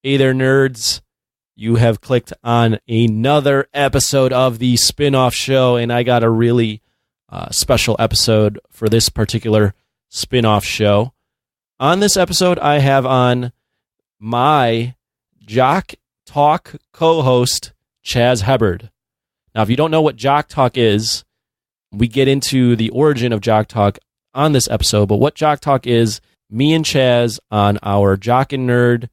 Hey there, nerds. You have clicked on another episode of the spin-off show, and I got a really special episode for this particular spin-off show. On this episode, I have on my Jock Talk co-host, Chaz Hebberd. Now, if you don't know what Jock Talk is, we get into the origin of Jock Talk on this episode, but what Jock Talk is, me and Chaz on our Jock and Nerd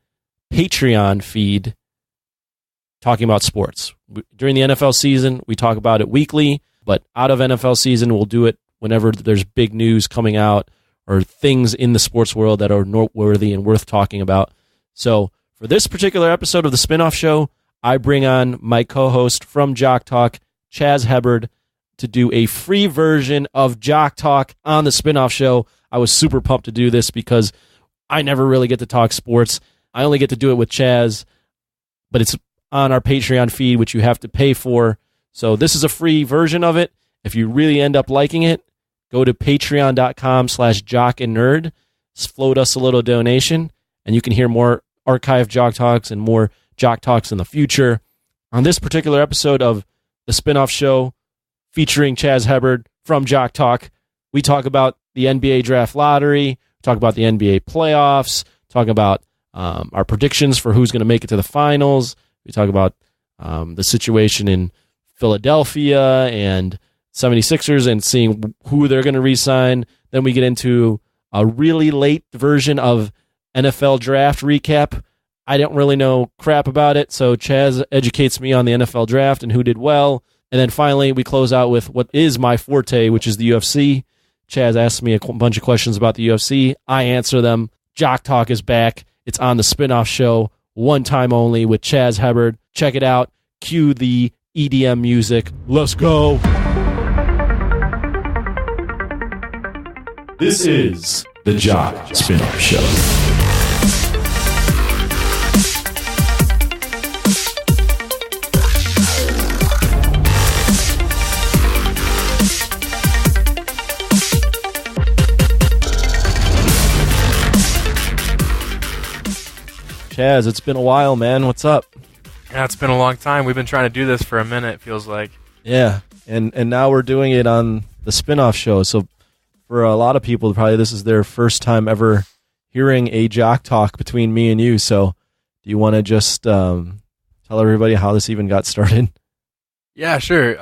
Patreon feed talking about sports. During the NFL season, we talk about it weekly, but out of NFL season, we'll do it whenever there's big news coming out or things in the sports world that are noteworthy and worth talking about. So for this particular episode of the spinoff show, I bring on my co-host from Jock Talk, Chaz Hebberd, to do a free version of Jock Talk on the spinoff show. I was super pumped to do this because I never really get to talk sports. I only get to do it with Chaz, but it's on our Patreon feed, which you have to pay for. So this is a free version of it. If you really end up liking it, go to patreon.com/jockandnerd, float us a little donation, and you can hear more archived Jock Talks and more Jock Talks in the future. On this particular episode of the spinoff show featuring Chaz Hebberd from Jock Talk, we talk about the NBA draft lottery, talk about the NBA playoffs, talk about our predictions for who's going to make it to the finals. We talk about the situation in Philadelphia and 76ers and seeing who they're going to re-sign. Then we get into a really late version of NFL draft recap. I don't really know crap about it, so Chaz educates me on the NFL draft and who did well. And then finally, we close out with what is my forte, which is the UFC. Chaz asks me a bunch of questions about the UFC. I answer them. Jock Talk is back. It's on the spinoff show, one time only with Chaz Hebberd. Check it out. Cue the EDM music. Let's go. This is the Jock Spinoff Show. Chaz, it's been a while, man. What's up? Yeah, it's been a long time. We've been trying to do this for a minute, feels like. Yeah, and now we're doing it on the spinoff show. So for a lot of people, probably this is their first time ever hearing a Jock Talk between me and you. So do you want to just tell everybody how this even got started? Yeah, sure.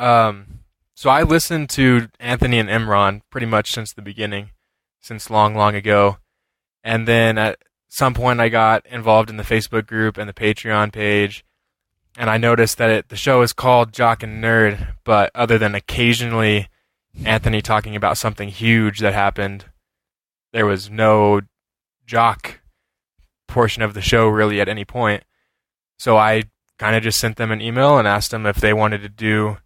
So I listened to Anthony and Imran pretty much since the beginning, since long, long ago. And then at some point I got involved in the Facebook group and the Patreon page, and I noticed that the show is called Jock and Nerd, but other than occasionally Anthony talking about something huge that happened, there was no Jock portion of the show really at any point. So I kind of just sent them an email and asked them if they wanted to do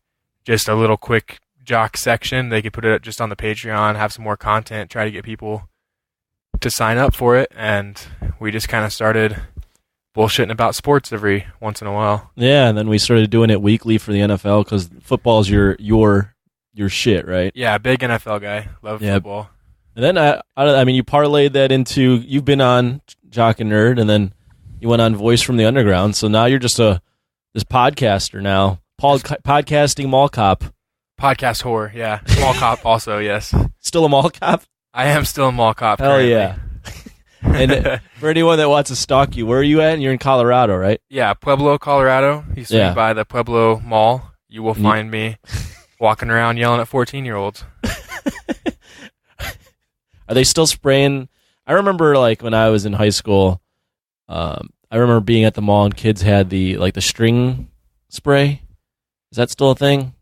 just a little quick Jock section. They could put it just on the Patreon, have some more content, try to get people to sign up for it, and we just kind of started bullshitting about sports every once in a while. Yeah, and then we started doing it weekly for the NFL because football's your shit, right? Yeah, big NFL guy. Love football. And then I mean, you parlayed that into you've been on Jock and Nerd, and then you went on Voice from the Underground. So now you're just this podcaster now, podcasting mall cop, podcast whore. Yeah, mall cop also. Yes, still a mall cop. I am still a mall cop. Hell currently. Yeah. And for anyone that wants to stalk you, where are you at? You're in Colorado, right? Yeah, Pueblo, Colorado. You swing by the Pueblo Mall, you will find me walking around yelling at 14-year-olds. Are they still spraying? I remember like when I was in high school, I remember being at the mall and kids had the string spray. Is that still a thing?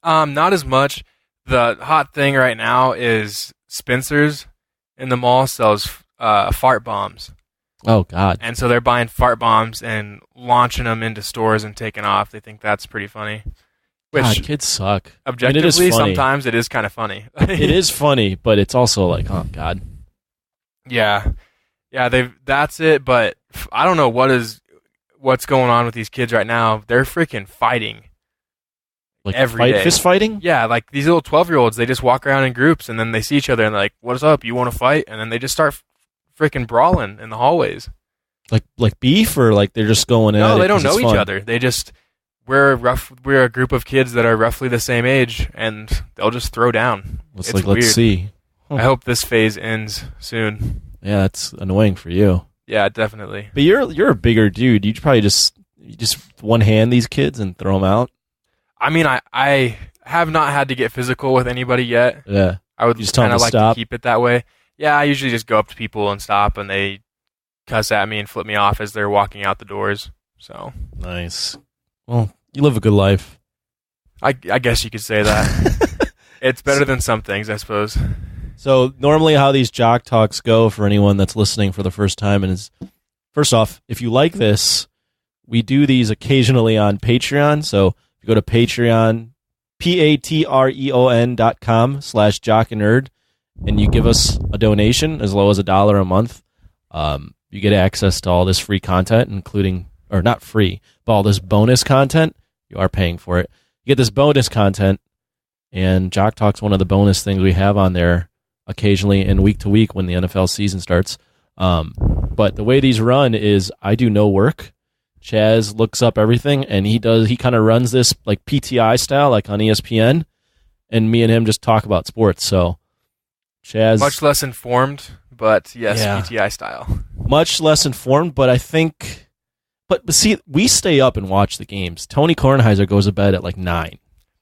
Not as much. The hot thing right now is Spencer's in the mall sells fart bombs. Oh, God. And so they're buying fart bombs and launching them into stores and taking off. They think that's pretty funny. Which, God, kids suck. Objectively, sometimes it is kind of funny. It is funny, but it's also like, oh, God. Yeah. Yeah, that's it, but I don't know what's going on with these kids right now. They're freaking fighting. Like every day. Fist fighting? Yeah, like these little 12-year-olds, they just walk around in groups, and then they see each other, and they're like, what's up, you want to fight? And then they just start freaking brawling in the hallways. Like beef, or like they're just going in? No, they don't 'cause know it's each fun? other. They just we're a group of kids that are roughly the same age, and they'll just throw down. Let's weird. see. I hope this phase ends soon. Yeah, that's annoying for you. Yeah, definitely. But you're a bigger dude. You'd probably just one hand these kids and throw them out. I mean, I have not had to get physical with anybody yet. Yeah. I would just tell kind them of to like stop? to keep it that way. Yeah, I usually just go up to people and stop, and they cuss at me and flip me off as they're walking out the doors. So Nice. Well, you live a good life. I guess you could say that. It's better than some things, I suppose. So normally how these Jock Talks go, for anyone that's listening for the first time, and is, first off, if you like this, we do these occasionally on Patreon. So if you go to Patreon, patreon.com/jockandnerd, and you give us a donation as low as $1 a month, you get access to all this free content, including, or not free, but all this bonus content. You are paying for it. You get this bonus content, and Jock Talk's one of the bonus things we have on there occasionally and week to week when the NFL season starts. But the way these run is I do no work. Chaz looks up everything, and he kind of runs this like PTI style, like on ESPN, and me and him just talk about sports. So Chaz, Much less informed, but yes, Yeah. PTI style. much less informed, but I think, but see, we stay up and watch the games. Tony Kornheiser goes to bed at like 9.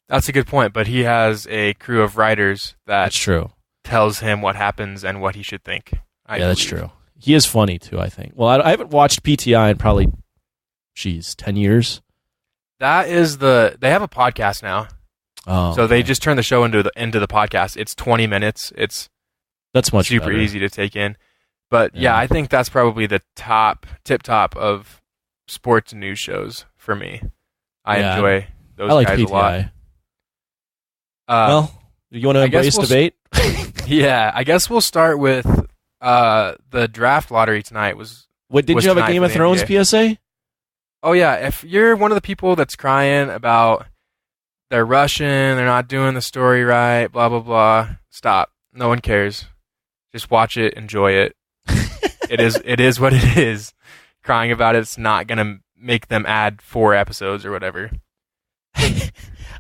That's a good point, but he has a crew of writers that That's true. tells him what happens and what he should think. I That's believe. true. He is funny too, I think. Well, I haven't watched PTI in probably, 10 years. That is they have a podcast now. Oh, So they okay. just turn the show into the podcast. It's 20 minutes. It's That's much super better. easy to take in. But yeah, Yeah. I think that's probably the tip top of sports news shows for me. I Yeah. enjoy those I like guys PTI. a lot. Well, you want to I guess embrace we'll debate? Yeah, I guess we'll start with the draft lottery tonight. Did was you have a tonight Game for of the Thrones NBA. PSA? Oh yeah, if you're one of the people that's crying about they're rushing, they're not doing the story right, blah blah blah, stop. No one cares. Just watch it, enjoy it. It is what it is. Crying about it's not gonna make them add 4 episodes or whatever.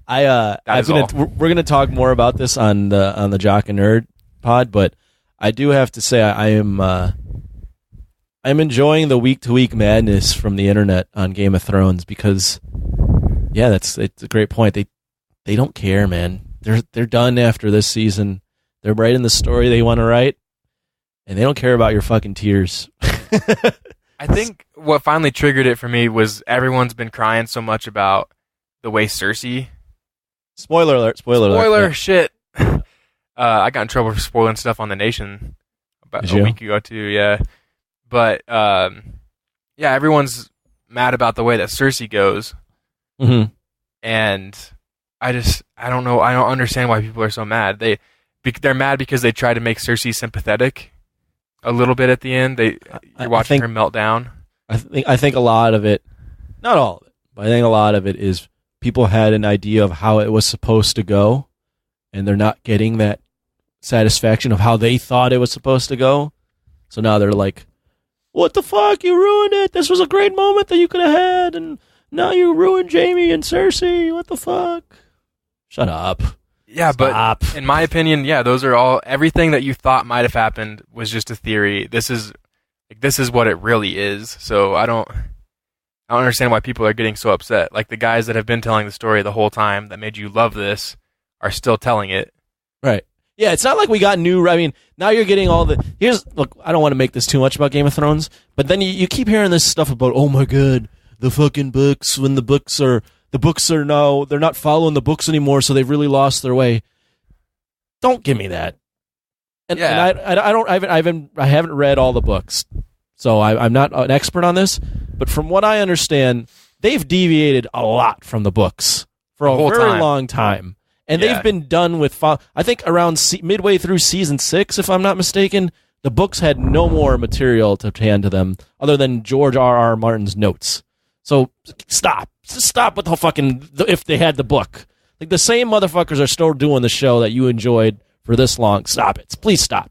We're gonna talk more about this on the Jock and Nerd pod, but I do have to say I'm enjoying the week to week madness from the internet on Game of Thrones because, yeah, it's a great point. They don't care, man. They're done after this season. They're writing the story they want to write, and they don't care about your fucking tears. I think what finally triggered it for me was everyone's been crying so much about the way Cersei. Spoiler alert! Spoiler alert! Spoiler Yeah. shit. I got in trouble for spoiling stuff on The Nation about Did a you? week ago too. Yeah, but yeah, everyone's mad about the way that Cersei goes, Mhm. and I don't know. I don't understand why people are so mad. They're mad because they try to make Cersei sympathetic a little bit at the end. You're watching her melt down. I think a lot of it, not all of it, but I think a lot of it is people had an idea of how it was supposed to go, and they're not getting that satisfaction of how they thought it was supposed to go. So now they're like, "What the fuck? You ruined it. This was a great moment that you could have had, and now you ruined Jaime and Cersei. What the fuck?" Shut up. Yeah, Stop. but in my opinion, yeah, those are all everything that you thought might have happened was just a theory. This is what it really is. So I don't understand why people are getting so upset. Like the guys that have been telling the story the whole time that made you love this are still telling it. Right. Yeah, it's not like we got new. I mean, now you're getting all the. Look, I don't want to make this too much about Game of Thrones, but then you keep hearing this stuff about, oh my god, the fucking books. When the books are now, they're not following the books anymore, so they've really lost their way. Don't give me that. And, Yeah. and I haven't read all the books, so I'm not an expert on this. But from what I understand, they've deviated a lot from the books for a whole very time. long time. And Yeah. they've been done with, I think around midway through season 6, if I'm not mistaken, the books had no more material to hand to them other than George R.R. Martin's notes. So stop. Just stop with the fucking, if they had the book. Like the same motherfuckers are still doing the show that you enjoyed for this long. Stop it. Please stop.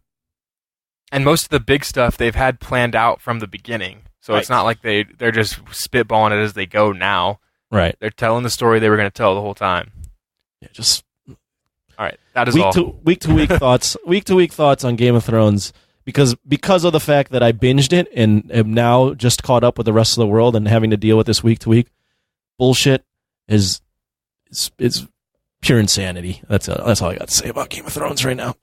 And most of the big stuff they've had planned out from the beginning. So Right. it's not like they're just spitballing it as they go now. Right. They're telling the story they were going to tell the whole time. Yeah, just All right, that is all. week to week thoughts. Week to week thoughts on Game of Thrones because of the fact that I binged it and am now just caught up with the rest of the world and having to deal with this week to week bullshit is pure insanity. That's all I got to say about Game of Thrones right now.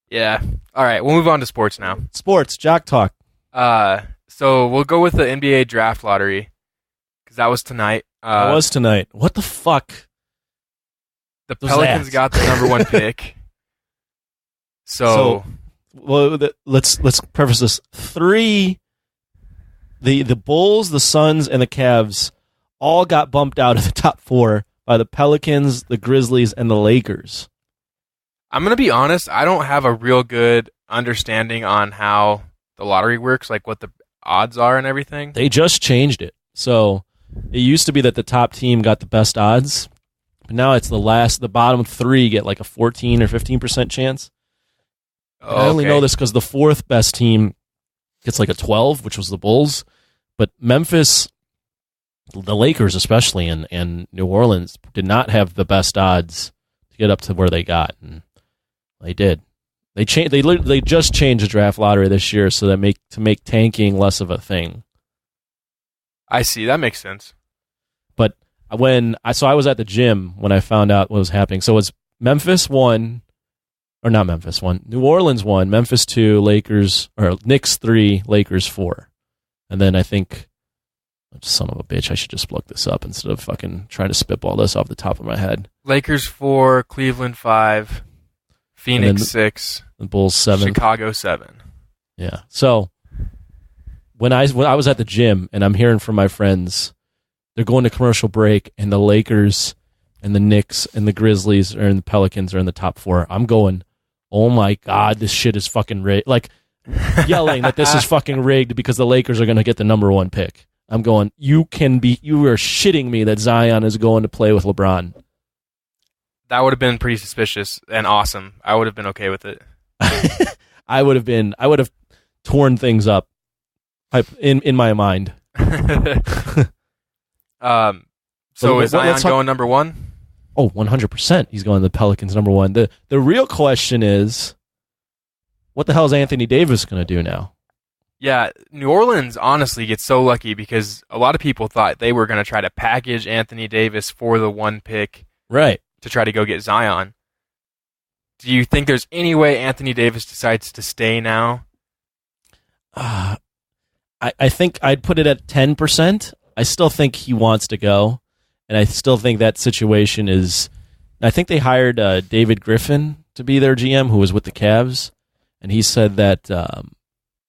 Yeah. All right, we'll move on to sports now. Sports, Jock talk. So we'll go with the NBA draft lottery because that was tonight. It was tonight. What the fuck? The was Pelicans that? got the number 1 pick. So well, let's preface this. The Bulls, the Suns, and the Cavs all got bumped out of the top 4 by the Pelicans, the Grizzlies, and the Lakers. I'm going to be honest, I don't have a real good understanding on how the lottery works, like what the odds are and everything. They just changed it. So it used to be that the top team got the best odds, but now it's the bottom 3 get like a 14 or 15% chance. Oh, I only okay. know this because the 4th best team gets like a 12, which was the Bulls. But Memphis, the Lakers especially, and New Orleans did not have the best odds to get up to where they got, and they did. They just changed the draft lottery this year so that to make tanking less of a thing. I see. That makes sense. But I was at the gym when I found out what was happening. So it's Memphis 1, or not Memphis 1, New Orleans 1, Memphis 2, Knicks 3, Lakers 4. And then I think, son of a bitch, I should just look this up instead of fucking trying to spitball this off the top of my head. Lakers 4, Cleveland 5, Phoenix 6, The Bulls 7. Chicago 7. Yeah. So when I was at the gym and I'm hearing from my friends, they're going to commercial break and the Lakers and the Knicks and the Grizzlies and the Pelicans are in the top 4. I'm going, oh my God, this shit is fucking rigged. Like yelling that this is fucking rigged because the Lakers are going to get the number 1 pick. I'm going, you are shitting me that Zion is going to play with LeBron. That would have been pretty suspicious and awesome. I would have been okay with it. I would have torn things up in my mind. So is Zion let's talk- going number 1? Oh, 100%. He's going to the Pelicans number 1. The real question is, what the hell is Anthony Davis going to do now? Yeah, New Orleans honestly gets so lucky because a lot of people thought they were going to try to package Anthony Davis for the 1 pick. Right. To try to go get Zion. Do you think there's any way Anthony Davis decides to stay now? I think I'd put it at 10%. I still think he wants to go, and I still think that situation is... I think they hired David Griffin to be their GM, who was with the Cavs, and he said that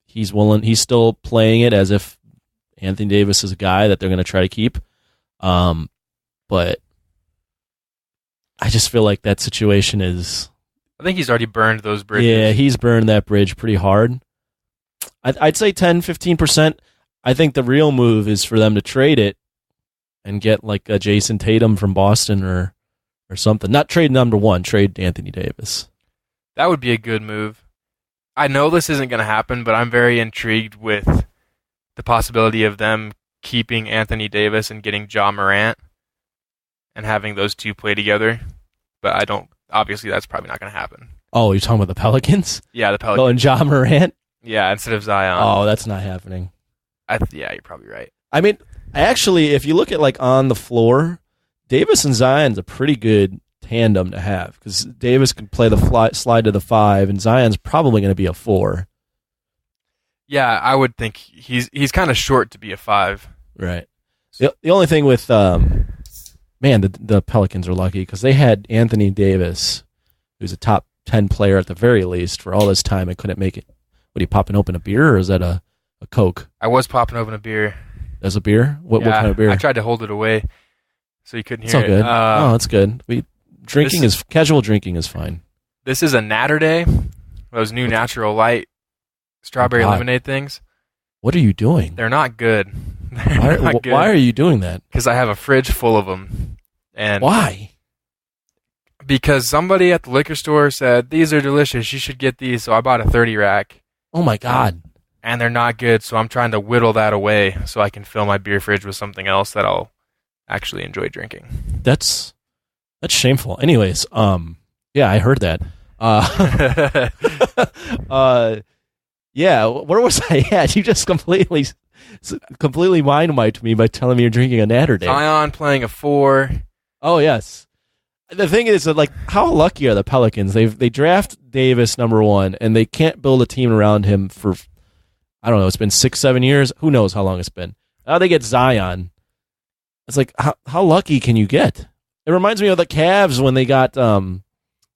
he's still playing it as if Anthony Davis is a guy that they're going to try to keep. But I just feel like that situation is... I think he's already burned those bridges. Yeah, he's burned that bridge pretty hard. I'd say 10, 15%. I think the real move is for them to trade it and get like a Jason Tatum from Boston or something. Not trade number 1, trade Anthony Davis. That would be a good move. I know this isn't going to happen, but I'm very intrigued with the possibility of them keeping Anthony Davis and getting Ja Morant and having those two play together. But obviously that's probably not going to happen. Oh, you're talking about the Pelicans? Yeah, the Pelicans. Oh, and Ja Morant? Yeah, instead of Zion. Oh, that's not happening. Yeah, you're probably right. I mean, actually, if you look at like on the floor, Davis and Zion's a pretty good tandem to have because Davis can play the slide to the 5, and Zion's probably going to be a 4. Yeah, I would think he's kind of short to be a 5. Right. The only thing with the Pelicans are lucky because they had Anthony Davis, who's a top 10 player at the very least for all this time and couldn't make it. What, are you popping open a beer or is that a Coke? I was popping open a beer. That's a beer? What kind of beer? I tried to hold it away so you couldn't It's hear all good. it. That's good. Casual drinking is fine. This is a Natter Day. Those new Natural Light strawberry lemonade things. What are you doing? They're not good. Why are you doing that? Because I have a fridge full of them. And why? Because somebody at the liquor store said, these are delicious, you should get these, so I bought a 30 rack. Oh my God. and they're not good, so I'm trying to whittle that away so I can fill my beer fridge with something else that I'll actually enjoy drinking. That's shameful. Anyways, yeah, I heard that. Yeah, where was I at? You just completely mind wiped me by telling me you're drinking a Natter Day. Zion playing a 4. Oh yes. The thing is that, like, how lucky are the Pelicans? They draft Davis number 1, and they can't build a team around him for, I don't know, it's been 6-7 years. Who knows how long it's been? Now they get Zion. It's like, how lucky can you get? It reminds me of the Cavs when they got when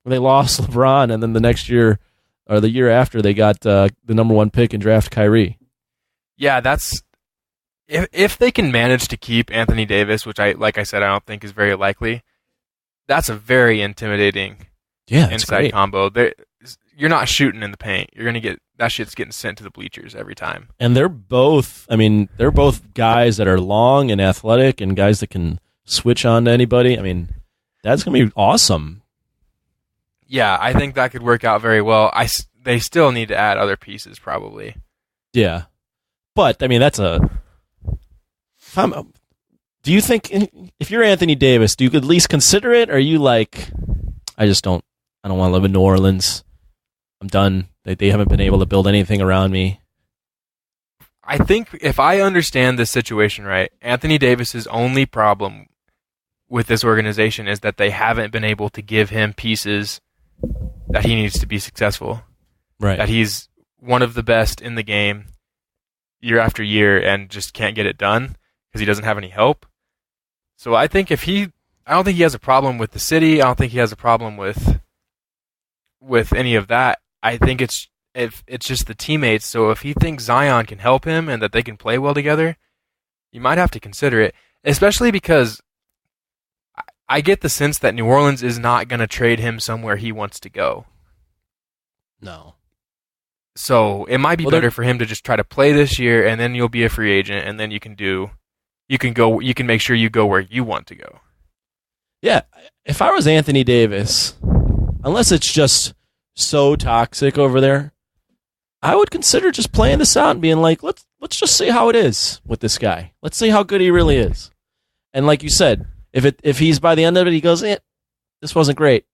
they lost LeBron, and then the next year or the year after they got the number 1 pick and draft Kyrie. Yeah, that's if they can manage to keep Anthony Davis, which like I said, I don't think is very likely. That's a very intimidating inside combo. You're not shooting in the paint. You're gonna get that shit's getting sent to the bleachers every time. And they're both guys that are long and athletic and guys that can switch on to anybody. I mean, that's gonna be awesome. Yeah, I think that could work out very well. They still need to add other pieces, probably. Yeah, but I mean, do you think if you're Anthony Davis, do you at least consider it? Or are you like, I don't want to live in New Orleans. I'm done. They haven't been able to build anything around me. I think if I understand this situation right, Anthony Davis's only problem with this organization is that they haven't been able to give him pieces that he needs to be successful. Right. That he's one of the best in the game year after year and just can't get it done because he doesn't have any help. So I think I don't think he has a problem with the city. I don't think he has a problem with any of that. I think it's just the teammates. So if he thinks Zion can help him and that they can play well together, you might have to consider it, especially because I get the sense that New Orleans is not going to trade him somewhere he wants to go. No. So it might be better for him to just try to play this year, and then you'll be a free agent, and then you can make sure you go where you want to go. Yeah, if I was Anthony Davis, unless it's just so toxic over there, I would consider just playing this out and being like, let's just see how it is with this guy. Let's see how good he really is. And like you said, if he's by the end of it, he goes, this wasn't great,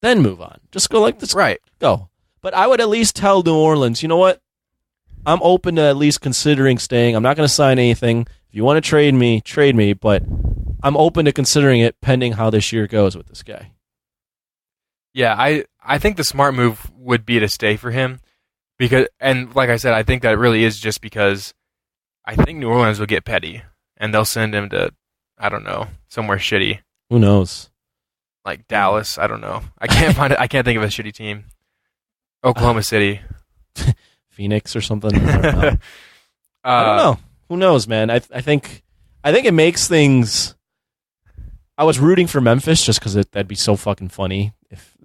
then move on. Just go like this. Right. Go. But I would at least tell New Orleans, you know what? I'm open to at least considering staying. I'm not going to sign anything. If you want to trade me, but I'm open to considering it pending how this year goes with this guy. Yeah, I think the smart move would be to stay for him because, and like I said, I think that it really is just because I think New Orleans will get petty and they'll send him to, I don't know, somewhere shitty. Who knows? Like Dallas, I don't know. I can't think of a shitty team. Oklahoma City. Phoenix or something. I don't know. I don't know. Who knows, man? I think it makes things. I was rooting for Memphis just because that'd be so fucking funny if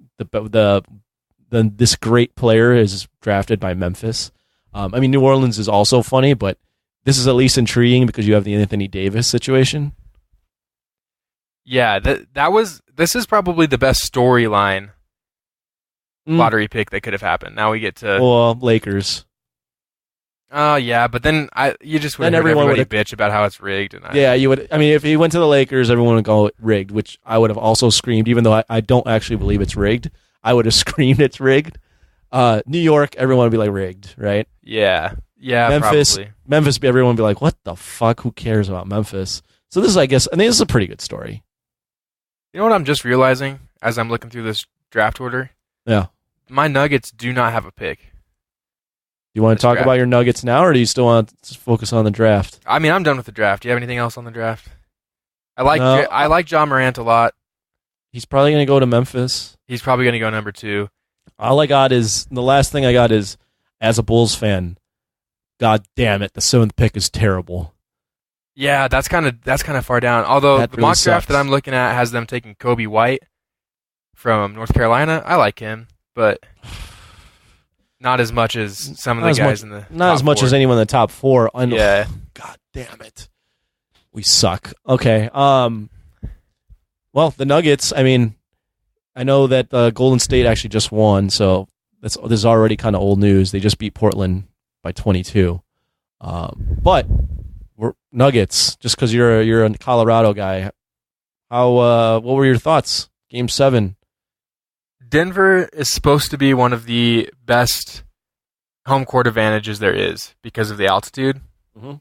this great player is drafted by Memphis. I mean, New Orleans is also funny, but this is at least intriguing because you have the Anthony Davis situation. Yeah, this is probably the best storyline lottery pick that could have happened. Now we get to Lakers. Yeah, but then you just would have everybody bitch about how it's rigged. You would. I mean, if he went to the Lakers, everyone would go rigged, which I would have also screamed, even though I don't actually believe it's rigged. I would have screamed it's rigged. New York, everyone would be like rigged, right? Yeah, Memphis, probably. Memphis, everyone would be like, what the fuck? Who cares about Memphis? So this is, I think this is a pretty good story. You know what I'm just realizing as I'm looking through this draft order? Yeah. My Nuggets do not have a pick. You want to talk about your Nuggets now, or do you still want to focus on the draft? I mean, I'm done with the draft. Do you have anything else on the draft? I like John Morant a lot. He's probably going to go to Memphis. He's probably going to go number 2. The last thing I got is, as a Bulls fan, God damn it, the 7th pick is terrible. Yeah, that's kind of far down. Although the mock draft that I'm looking at has them taking Kobe White from North Carolina. I like him, but not as much as some of the guys in the not as much 4. as anyone in the top 4. Yeah. God damn it. We suck. Okay. Well, the Nuggets, I mean, I know that Golden State actually just won, so this is already kind of old news. They just beat Portland by 22. But we're Nuggets, just because you're a Colorado guy. What were your thoughts? Game 7. Denver is supposed to be one of the best home court advantages there is because of the altitude. Mm-hmm.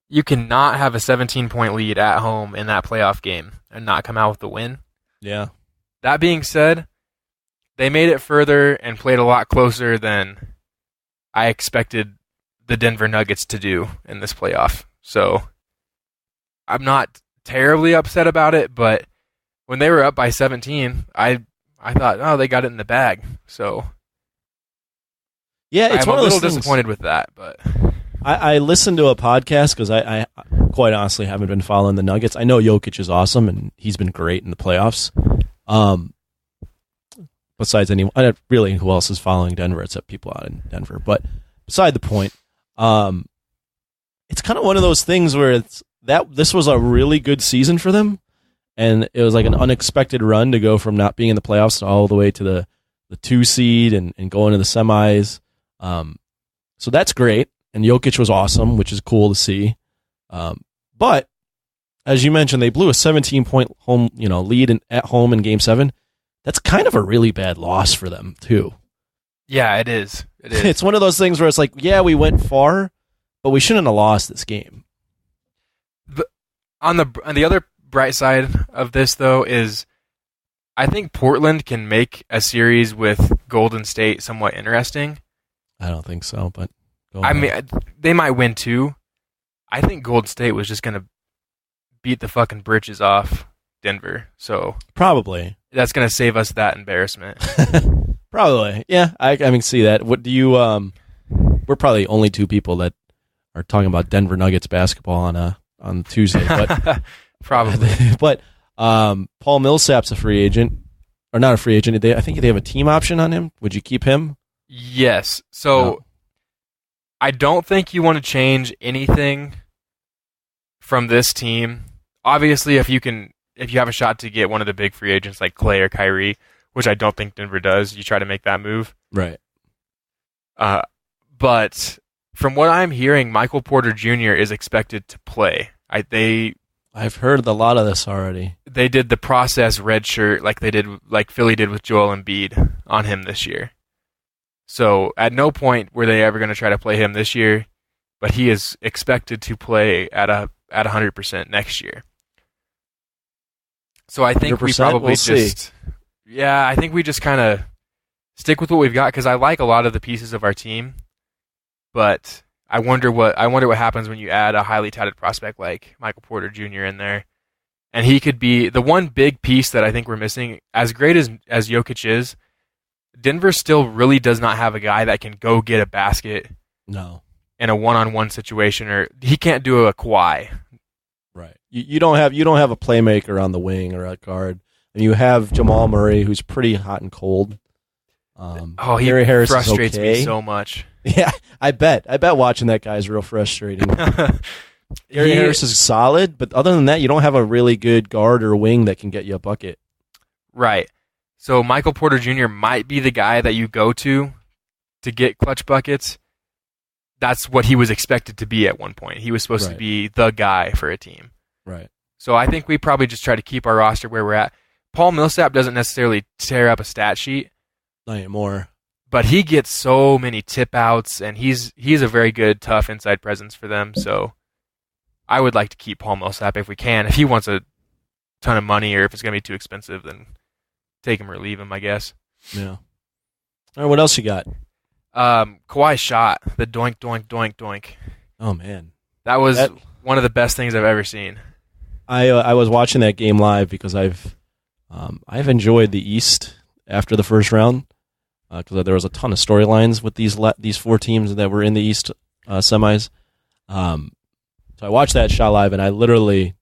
You cannot have a 17-point lead at home in that playoff game and not come out with the win. Yeah. That being said, they made it further and played a lot closer than I expected the Denver Nuggets to do in this playoff. So I'm not terribly upset about it, but when they were up by 17, I thought, oh, they got it in the bag. So yeah, it's I'm one a of those little things. disappointed with that, but I listened to a podcast because I quite honestly haven't been following the Nuggets. I know Jokic is awesome and he's been great in the playoffs. Besides anyone, really, who else is following Denver except people out in Denver? But beside the point, it's kind of one of those things where this was a really good season for them, and it was like an unexpected run to go from not being in the playoffs all the way to the 2 seed and going to the semis. So that's great, and Jokic was awesome, which is cool to see. But as you mentioned, they blew a 17-point home, lead at home in Game 7. That's kind of a really bad loss for them too. yeah, it is. It is. It's one of those things where it's like, yeah, we went far, but we shouldn't have lost this game. On the other bright side of this, though, is I think Portland can make a series with Golden State somewhat interesting. I don't think so, but I mean, they might win 2. I think Golden State was just going to beat the fucking britches off Denver. So probably that's going to save us that embarrassment. Probably, yeah. I can see that. What do you? We're probably only 2 people that are talking about Denver Nuggets basketball on Tuesday, but probably. But Paul Millsap's a free agent, or not a free agent. I think they have a team option on him. Would you keep him? Yes. So No. I don't think you want to change anything from this team. Obviously, if you have a shot to get one of the big free agents like Clay or Kyrie, which I don't think Denver does, you try to make that move. Right. But from what I'm hearing, Michael Porter Jr. is expected to play. I've heard a lot of this already. They did the process red shirt like Philly did with Joel Embiid on him this year. So at no point were they ever going to try to play him this year, but he is expected to play at 100% next year. So I think we probably I think we just kind of stick with what we've got because I like a lot of the pieces of our team, but I wonder what happens when you add a highly touted prospect like Michael Porter Jr. in there, and he could be the one big piece that I think we're missing. As great as Jokic is, Denver still really does not have a guy that can go get a basket. No. In a one-on-one situation, or he can't do a Kawhi. Right. You don't have a playmaker on the wing or at guard. And you have Jamal Murray, who's pretty hot and cold. He Gary Harris frustrates is okay. me so much. Yeah, I bet watching that guy is real frustrating. Gary Harris is solid, but other than that, you don't have a really good guard or wing that can get you a bucket. Right. So Michael Porter Jr. might be the guy that you go to get clutch buckets. That's what he was expected to be at one point. He was supposed to be the guy for a team. Right. So I think we probably just try to keep our roster where we're at. Paul Millsap doesn't necessarily tear up a stat sheet. Not anymore. But he gets so many tip outs, and he's a very good, tough inside presence for them. So I would like to keep Paul Millsap if we can. If he wants a ton of money or if it's going to be too expensive, then take him or leave him, I guess. Yeah. All right, what else you got? Kawhi's shot, the doink, doink, doink, doink. Oh, man. That was one of the best things I've ever seen. I was watching that game live because I've enjoyed the East after the first round because there was a ton of storylines with these 4 teams that were in the East semis. So I watched that shot live, and I literally,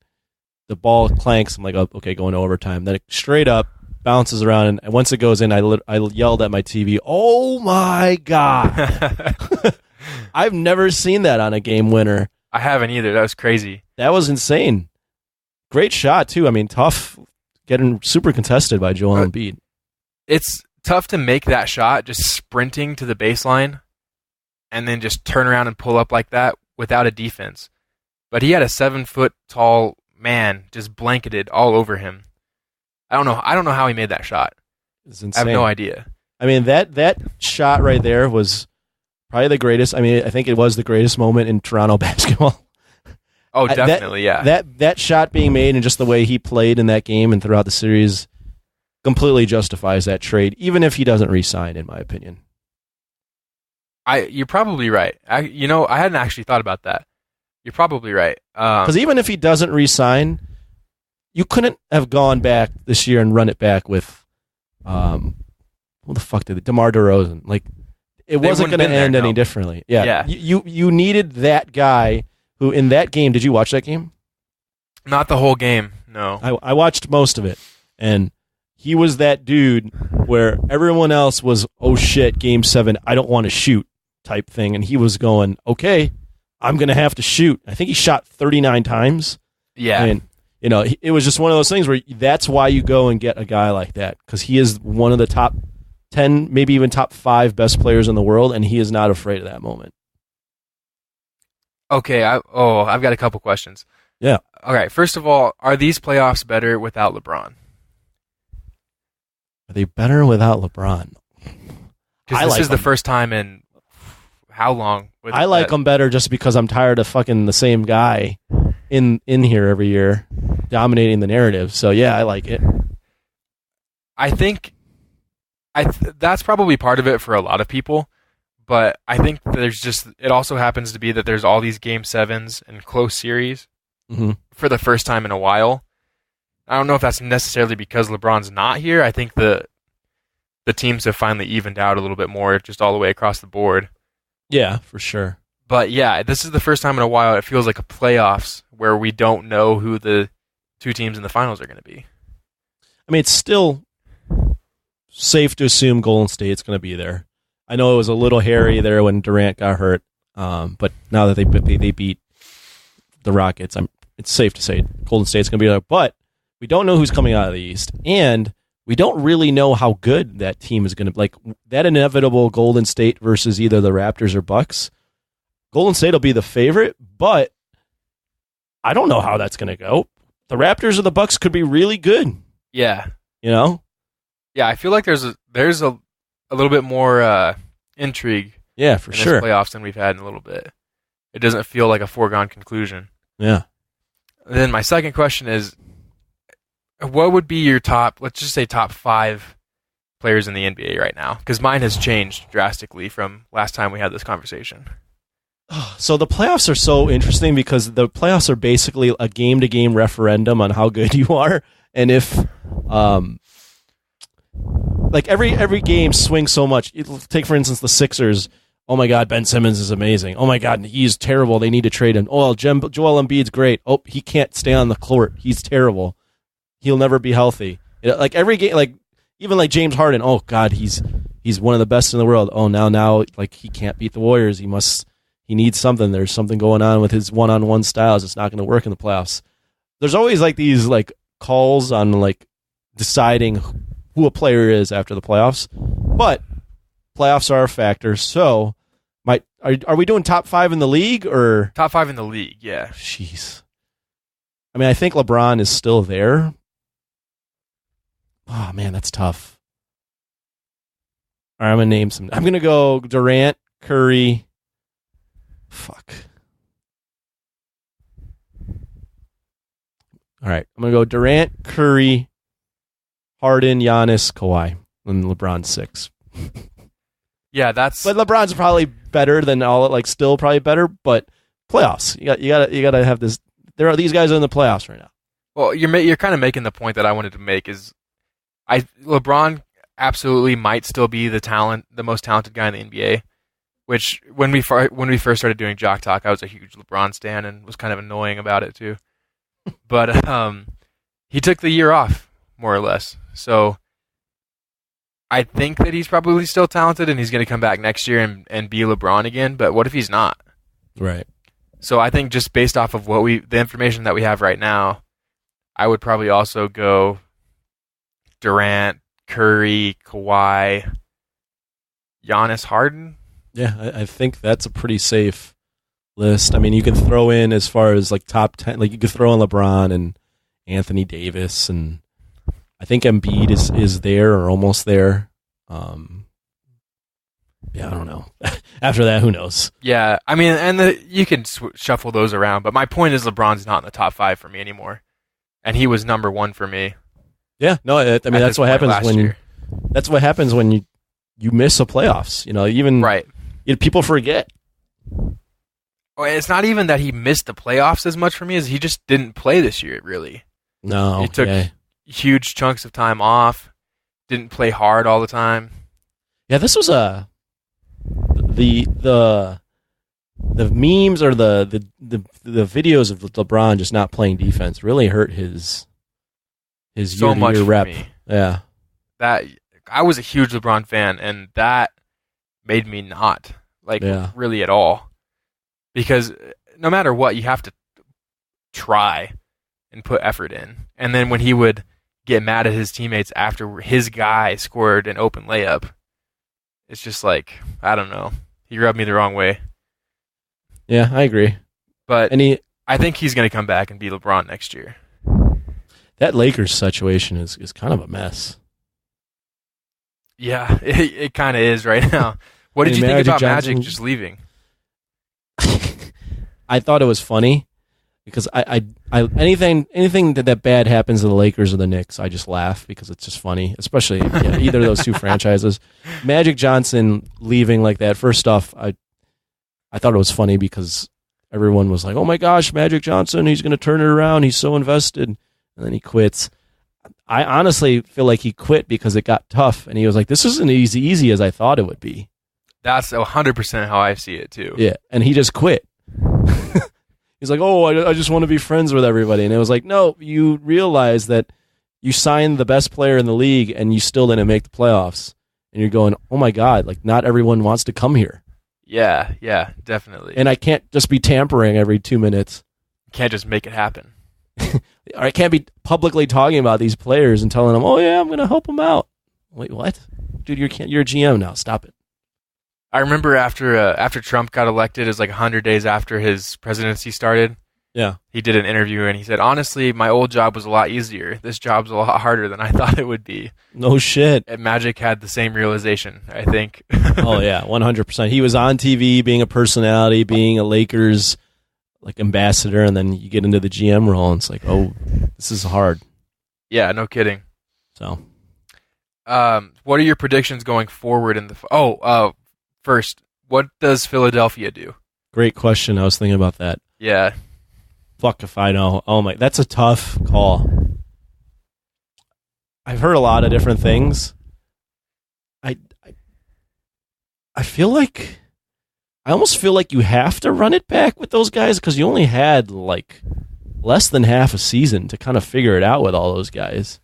the ball clanks. I'm like, oh, okay, going to overtime. Then it straight up bounces around, and once it goes in, I yelled at my TV, "Oh my God!" I've never seen that on a game winner. I haven't either. That was crazy. That was insane. Great shot too. I mean, tough, getting super contested by Joel Embiid. It's tough to make that shot just sprinting to the baseline. and then just turn around and pull up like that without a defense. But he had a 7-foot tall man just blanketed all over him. I don't know how he made that shot. It's insane. I have no idea. I mean, that shot right there was probably the greatest. I mean, I think it was the greatest moment in Toronto basketball. Oh, definitely, yeah. That shot being made and just the way he played in that game and throughout the series completely justifies that trade, even if he doesn't re-sign, in my opinion. You're probably right. I hadn't actually thought about that. You're probably right. Because even if he doesn't re-sign, you couldn't have gone back this year and run it back with, who the fuck did it? DeMar DeRozan. Like, it wasn't going to end any differently. Yeah. You needed that guy who, in that game, did you watch that game? Not the whole game, no. I watched most of it, and he was that dude where everyone else was, oh shit, game 7, I don't want to shoot type thing, and he was going, okay, I'm going to have to shoot. I think he shot 39 times. Yeah. And, it was just one of those things where that's why you go and get a guy like that, because he is one of the top 10, maybe even top 5 best players in the world, and he is not afraid of that moment. Okay, I've got a couple questions. Yeah. All right, first of all, are these playoffs better without LeBron? Are they better without LeBron? Because this is the first time in how long? I like them better just because I'm tired of fucking the same guy in here every year dominating the narrative. So, yeah, I like it. I think that's probably part of it for a lot of people. But I think it also happens to be that there's all these Game 7s and close series for the first time in a while. I don't know if that's necessarily because LeBron's not here. I think the teams have finally evened out a little bit more, just all the way across the board. Yeah, for sure. But yeah, this is the first time in a while it feels like a playoffs where we don't know who the 2 teams in the finals are going to be. I mean, it's still safe to assume Golden State's going to be there. I know it was a little hairy there when Durant got hurt, but now that they beat the Rockets, it's safe to say Golden State's going to be there. But we don't know who's coming out of the East, and we don't really know how good that team is going to, like, that inevitable Golden State versus either the Raptors or Bucks. Golden State will be the favorite, but I don't know how that's going to go. The Raptors or the Bucks could be really good. Yeah. Yeah, I feel like there's a little bit more intrigue in this playoffs than we've had in a little bit. It doesn't feel like a foregone conclusion. Yeah. And then my second question is, what would be your let's just say top 5 players in the NBA right now? Because mine has changed drastically from last time we had this conversation. So the playoffs are so interesting because the playoffs are basically a game-to-game referendum on how good you are. And if like every game swings so much. Take, for instance, the Sixers. Oh my God, Ben Simmons is amazing. Oh my God, he's terrible. They need to trade him. Oh, Joel Embiid's great. Oh, he can't stay on the court. He's terrible. He'll never be healthy. Like every game, like even like James Harden. Oh God, he's one of the best in the world. Oh, now like he can't beat the Warriors. He needs something. There's something going on with his one-on-one styles. It's not going to work in the playoffs. There's always like these like calls on like deciding who a player is after the playoffs, but playoffs are a factor. So, are we doing top 5 in the league or top 5 in the league? Yeah. Jeez. I mean, I think LeBron is still there. Oh man, that's tough. All right, I'm gonna name some. I'm gonna go Durant, Curry. Fuck. All right, I'm gonna go Durant, Curry, Harden, Giannis, Kawhi, and LeBron 6. Yeah, but LeBron's probably better than still probably better. But playoffs, you gotta have this. These guys are in the playoffs right now. Well, you're kind of making the point that I wanted to make is, LeBron absolutely might still be the most talented guy in the NBA. Which when we first started doing Jock Talk, I was a huge LeBron stan and was kind of annoying about it too. But he took the year off more or less, so I think that he's probably still talented and he's going to come back next year and be LeBron again. But what if he's not? Right. So I think just based off of the information that we have right now, I would probably also go Durant, Curry, Kawhi, Giannis, Harden. Yeah, I think that's a pretty safe list. I mean, you can throw in as far as like top 10, like you could throw in LeBron and Anthony Davis, and I think Embiid is there or almost there. Yeah, I don't know. After that, who knows? Yeah, I mean, and you can shuffle those around, but my point is LeBron's not in the top 5 for me anymore, and he was number 1 for me. Yeah, no, I mean that's what happens when you miss a playoffs. You know, even right. People forget. Well, it's not even that he missed the playoffs as much for me as he just didn't play this year. Really, no, he took huge chunks of time off, didn't play hard all the time. Yeah, this was the memes or the videos of LeBron just not playing defense really hurt his so year-to-year rep. Me. Yeah, that I was a huge LeBron fan, and that made me not really at all, because no matter what, you have to try and put effort in. And then when he would get mad at his teammates after his guy scored an open layup, it's just like, I don't know. He rubbed me the wrong way. Yeah, I agree. But I think he's going to come back and be LeBron next year. That Lakers situation is kind of a mess. Yeah, it kind of is right now. What did you think about Magic just leaving? I thought it was funny because I anything that bad happens to the Lakers or the Knicks, I just laugh because it's just funny, especially either of those two franchises. Magic Johnson leaving like that. First off, I thought it was funny because everyone was like, "Oh my gosh, Magic Johnson, he's going to turn it around. He's so invested," and then he quits. I honestly feel like he quit because it got tough, and he was like, "This isn't as easy as I thought it would be." That's 100% how I see it too. Yeah, and he just quit. He's like, "Oh, I just want to be friends with everybody," and it was like, "No, you realize that you signed the best player in the league, and you still didn't make the playoffs." And you're going, "Oh my God, like not everyone wants to come here." Yeah, definitely. And I can't just be tampering every 2 minutes. You can't just make it happen. Or I can't be publicly talking about these players and telling them, "Oh yeah, I'm going to help them out." Wait, what? Dude, you're a GM now. Stop it. I remember after Trump got elected, it was like 100 days after his presidency started. Yeah. He did an interview and he said, "Honestly, my old job was a lot easier. This job's a lot harder than I thought it would be." No shit. And Magic had the same realization, I think. Oh yeah, 100%. He was on TV, being a personality, being a Lakers like ambassador, and then you get into the GM role, and it's like, oh, this is hard. Yeah, no kidding. So, what are your predictions going forward in the? First, what does Philadelphia do? Great question. I was thinking about that. Yeah. Fuck if I know. Oh my, that's a tough call. I've heard a lot of different things. I feel like I almost feel like you have to run it back with those guys because you only had like less than half a season to kind of figure it out with all those guys.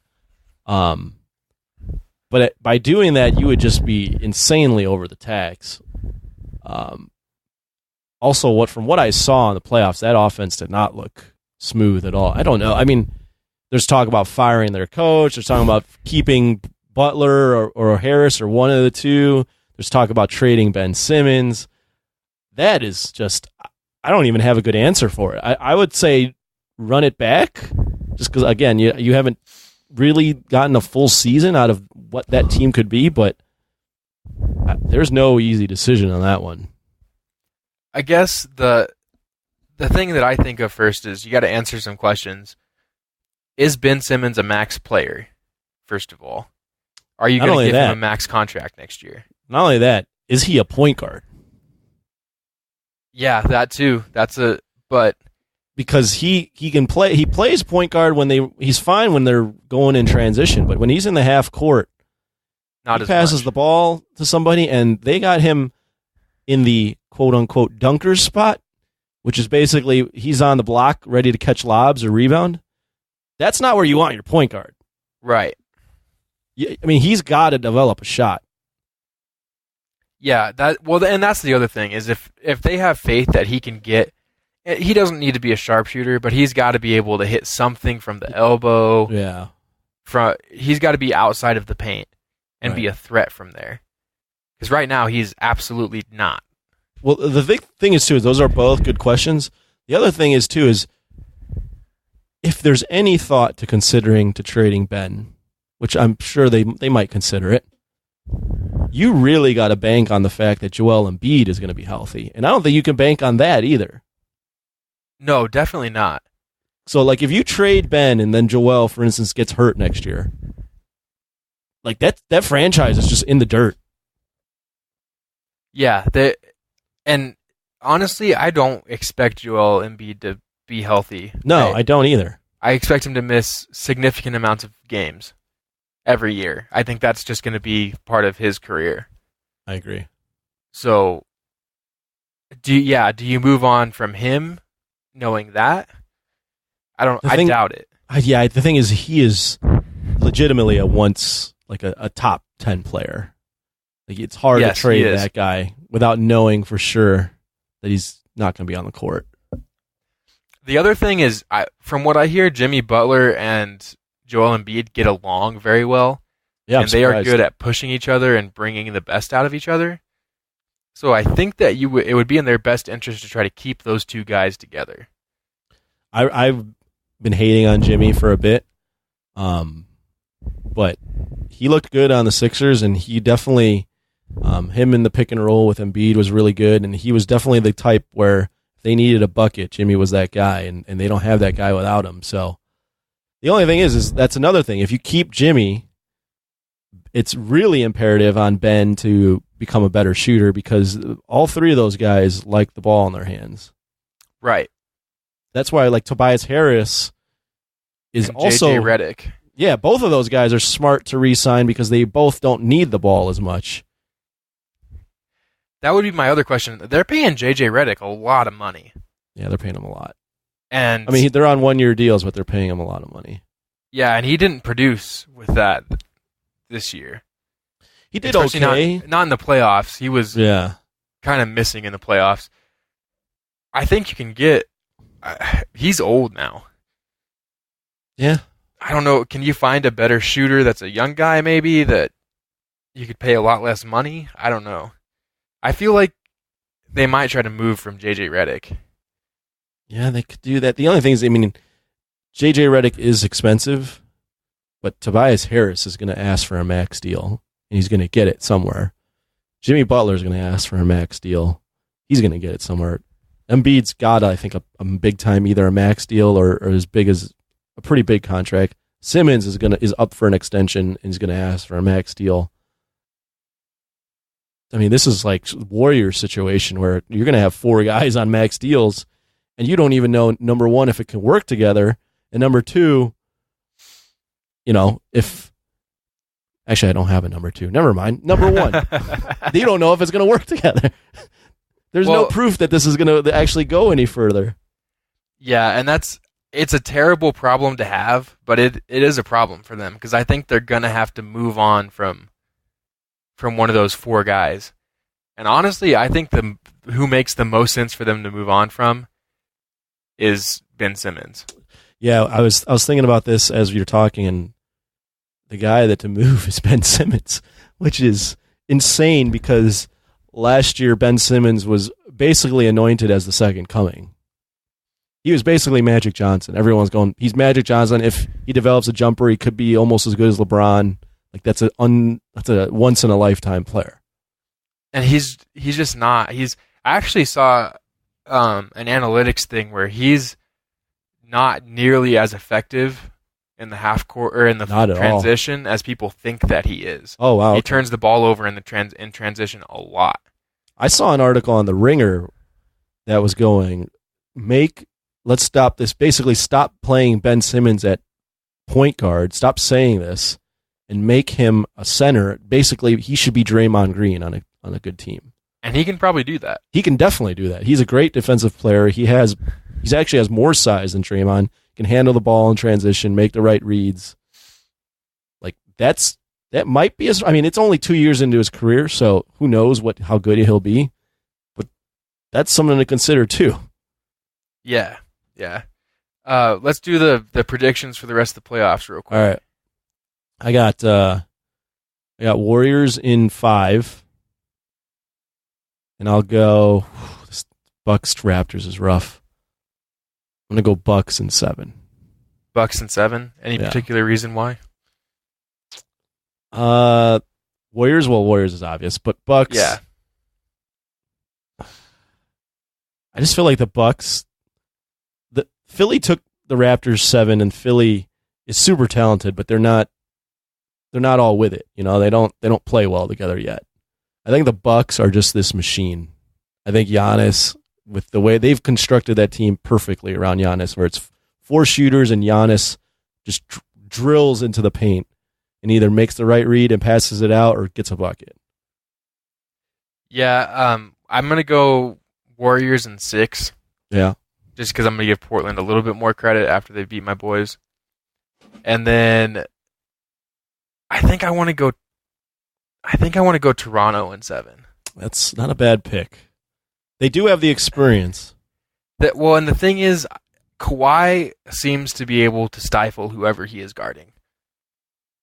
But by doing that, you would just be insanely over the tax. Also, from what I saw in the playoffs, that offense did not look smooth at all. I don't know. I mean, there's talk about firing their coach. There's talking about keeping Butler or Harris or one of the two. There's talk about trading Ben Simmons. That is just, I don't even have a good answer for it. I would say run it back just because, again, you haven't really gotten a full season out of what that team could be, but there's no easy decision on that one. I guess the thing that I think of first is you got to answer some questions. Is Ben Simmons a max player, first of all? Are you going to give him a max contract next year? Not only that, is he a point guard? Yeah, that too. But because he can play, he plays point guard he's fine when they're going in transition, but when he's in the half court, he passes the ball to somebody, and they got him in the quote unquote dunker spot, which is basically he's on the block ready to catch lobs or rebound. That's not where you want your point guard. Right. I mean, he's got to develop a shot. Yeah, and that's the other thing is if they have faith that he can get, he doesn't need to be a sharpshooter, but he's got to be able to hit something from the elbow. Yeah. He's got to be outside of the paint and be a threat from there. Because right now he's absolutely not. Well, the big thing is, too, is those are both good questions. The other thing is, too, is if there's any thought to considering to trading Ben, which I'm sure they might consider it, you really got to bank on the fact that Joel Embiid is going to be healthy. And I don't think you can bank on that either. No, definitely not. So, like, if you trade Ben and then Joel, for instance, gets hurt next year, like, that franchise is just in the dirt. Yeah, and honestly, I don't expect Joel Embiid to be healthy. No, I don't either. I expect him to miss significant amounts of games every year. I think that's just going to be part of his career. I agree. So, do you move on from him knowing that? I doubt it. Yeah, the thing is, he is legitimately a top 10 player. Like, it's hard to trade that guy without knowing for sure that he's not going to be on the court. The other thing is, from what I hear, Jimmy Butler and Joel Embiid get along very well. Yeah, and they are good at pushing each other and bringing the best out of each other. So I think that it would be in their best interest to try to keep those two guys together. I've been hating on Jimmy for a bit, but he looked good on the Sixers, and he definitely, him in the pick and roll with Embiid was really good, and he was definitely the type where if they needed a bucket, Jimmy was that guy, and they don't have that guy without him. So the only thing is that's another thing. If you keep Jimmy, it's really imperative on Ben to become a better shooter because all three of those guys like the ball in their hands. Right. That's why, like, Tobias Harris is and also JJ Redick. Yeah, both of those guys are smart to re-sign because they both don't need the ball as much. That would be my other question. They're paying JJ Redick a lot of money. Yeah, they're paying him a lot. And I mean, they're on one-year deals, but they're paying him a lot of money. Yeah, and he didn't produce with that this year. He did okay. Not in the playoffs. He was kind of missing in the playoffs. I think you can get... he's old now. Yeah. I don't know. Can you find a better shooter that's a young guy maybe that you could pay a lot less money? I don't know. I feel like they might try to move from JJ Redick. Yeah, they could do that. The only thing is, I mean, JJ Redick is expensive, but Tobias Harris is going to ask for a max deal, and he's going to get it somewhere. Jimmy Butler is going to ask for a max deal. He's going to get it somewhere. Embiid's got, I think, a big time, either a max deal or as big as a pretty big contract. Simmons is up for an extension and is going to ask for a max deal. I mean, this is like Warriors situation where you're going to have four guys on max deals, and you don't even know, number one, if it can work together, and number two, if... Actually, I don't have a number two. Never mind. Number one. You don't know if it's going to work together. There's no proof that this is going to actually go any further. Yeah, and it's a terrible problem to have, but it is a problem for them because I think they're going to have to move on from one of those four guys. And honestly, I think who makes the most sense for them to move on from is Ben Simmons. Yeah, I was thinking about this as you're talking, and the guy that to move is Ben Simmons, which is insane because last year Ben Simmons was basically anointed as the second coming. He was basically Magic Johnson. Everyone's going, he's Magic Johnson. If he develops a jumper, he could be almost as good as LeBron. Like that's a once in a lifetime player. And he's just not. I actually saw an analytics thing where he's not nearly as effective in the half court or in the transition as people think that he is. Oh wow! He turns the ball over in transition a lot. I saw an article on the Ringer that was going, let's stop this. Basically, stop playing Ben Simmons at point guard. Stop saying this, and make him a center. Basically, he should be Draymond Green on a good team. And he can probably do that. He can definitely do that. He's a great defensive player. He actually has more size than Draymond. Can handle the ball in transition, make the right reads. Like that might be his. I mean, it's only 2 years into his career, so who knows how good he'll be. But that's something to consider too. Yeah. Let's do the predictions for the rest of the playoffs real quick. All right. I got Warriors in 5. and I'll go. This Bucks Raptors is rough. I'm gonna go Bucks in 7. Bucks in 7. Any particular reason why? Warriors. Well, Warriors is obvious, but Bucks. Yeah. I just feel like the Bucks. The Philly took the Raptors 7, and Philly is super talented, but they're not all with it. You know, they don't play well together yet. I think the Bucks are just this machine. I think Giannis, with the way they've constructed that team perfectly around Giannis, where it's 4 shooters and Giannis just drills into the paint and either makes the right read and passes it out or gets a bucket. Yeah, I'm going to go Warriors in 6. Yeah. Just because I'm going to give Portland a little bit more credit after they beat my boys. And then I think I want to go Toronto in 7. That's not a bad pick. They do have the experience. And the thing is, Kawhi seems to be able to stifle whoever he is guarding.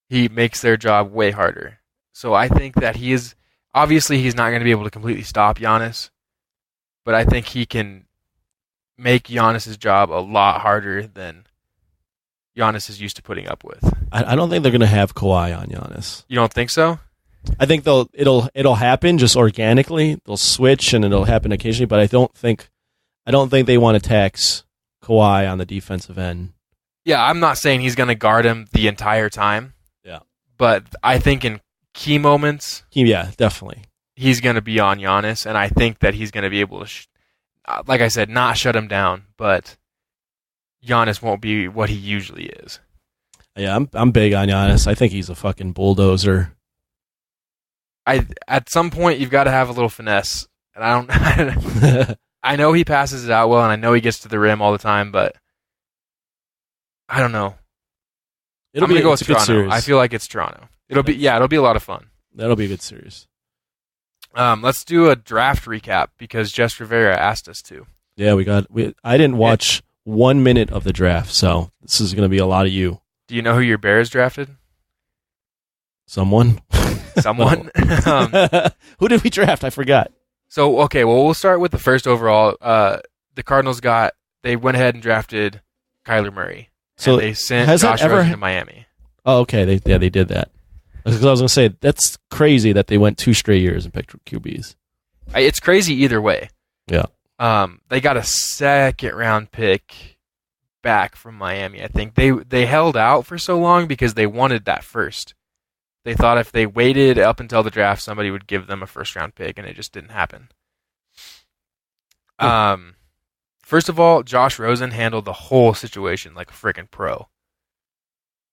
He makes their job way harder. So I think that he's not going to be able to completely stop Giannis, but I think he can make Giannis's job a lot harder than Giannis is used to putting up with. I don't think they're going to have Kawhi on Giannis. You don't think so? I think it'll happen just organically. They'll switch and it'll happen occasionally, but I don't think they want to tax Kawhi on the defensive end. Yeah, I'm not saying he's going to guard him the entire time. Yeah. But I think in key moments, definitely, he's going to be on Giannis, and I think that he's going to be able to, like I said, not shut him down, but Giannis won't be what he usually is. Yeah, I'm big on Giannis. I think he's a fucking bulldozer. At some point you've got to have a little finesse, and I know he passes it out well, and I know he gets to the rim all the time, but I don't know. I'm going to go with Toronto. I feel like it's Toronto. It'll be a lot of fun. That'll be a good series. Let's do a draft recap because Jess Rivera asked us to. Yeah, I didn't watch 1 minute of the draft, so this is going to be a lot of you. Do you know who your Bears drafted? Someone? Who did we draft? I forgot. So, okay, well, we'll start with the first overall. The Cardinals they went ahead and drafted Kyler Murray. So they sent Josh Rosen to Miami. Oh, okay. They did that. Because I was going to say, that's crazy that they went 2 straight years and picked QBs. It's crazy either way. Yeah. They got a second-round pick back from Miami, I think. They held out for so long because they wanted that first. They thought if they waited up until the draft, somebody would give them a first-round pick, and it just didn't happen. First of all, Josh Rosen handled the whole situation like a freaking pro,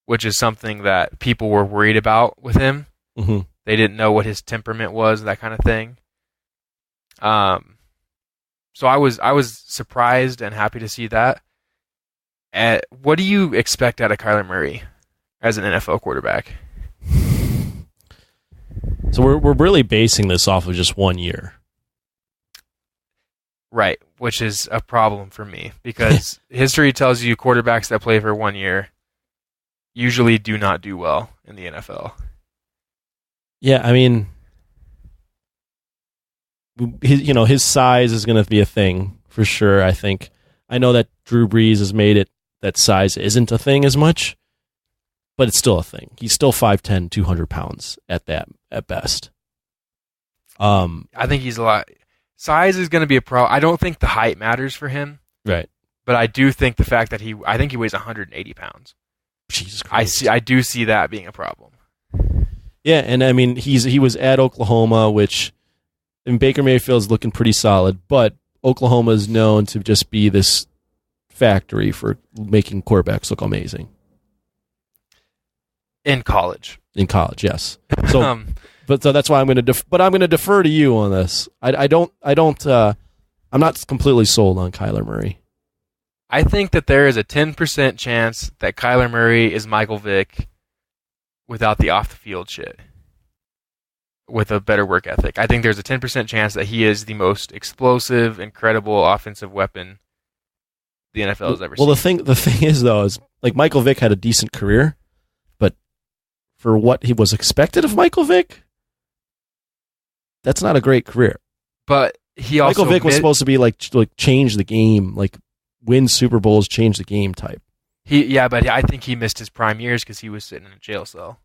which is something that people were worried about with him. Mm-hmm. They didn't know what his temperament was, that kind of thing. So I was surprised and happy to see that. What do you expect out of Kyler Murray as an NFL quarterback? So we're really basing this off of just 1 year. Right, which is a problem for me because history tells you quarterbacks that play for 1 year usually do not do well in the NFL. Yeah, I mean, his size is going to be a thing for sure, I think. I know that Drew Brees has made it that size isn't a thing as much, but it's still a thing. He's still 5'10", 200 pounds at best. I think he's a lot. Size is going to be a problem. I don't think the height matters for him. Right. But I do think the fact that I think he weighs 180 pounds. Jesus Christ. I do see that being a problem. Yeah, and I mean, he was at Oklahoma, and Baker Mayfield's looking pretty solid, but Oklahoma is known to just be this factory for making quarterbacks look amazing. In college, yes. So, so that's why I'm going to defer to you on this. I'm not completely sold on Kyler Murray. I think that there is a 10% chance that Kyler Murray is Michael Vick without the off the field shit, with a better work ethic. I think there's a 10% chance that he is the most explosive, incredible offensive weapon the NFL has ever seen. Well, the thing is though, is like Michael Vick had a decent career, but for what he was expected of Michael Vick, that's not a great career. But he also Michael Vick was supposed to be like change the game, like win Super Bowls, change the game type. But I think he missed his prime years because he was sitting in a jail cell.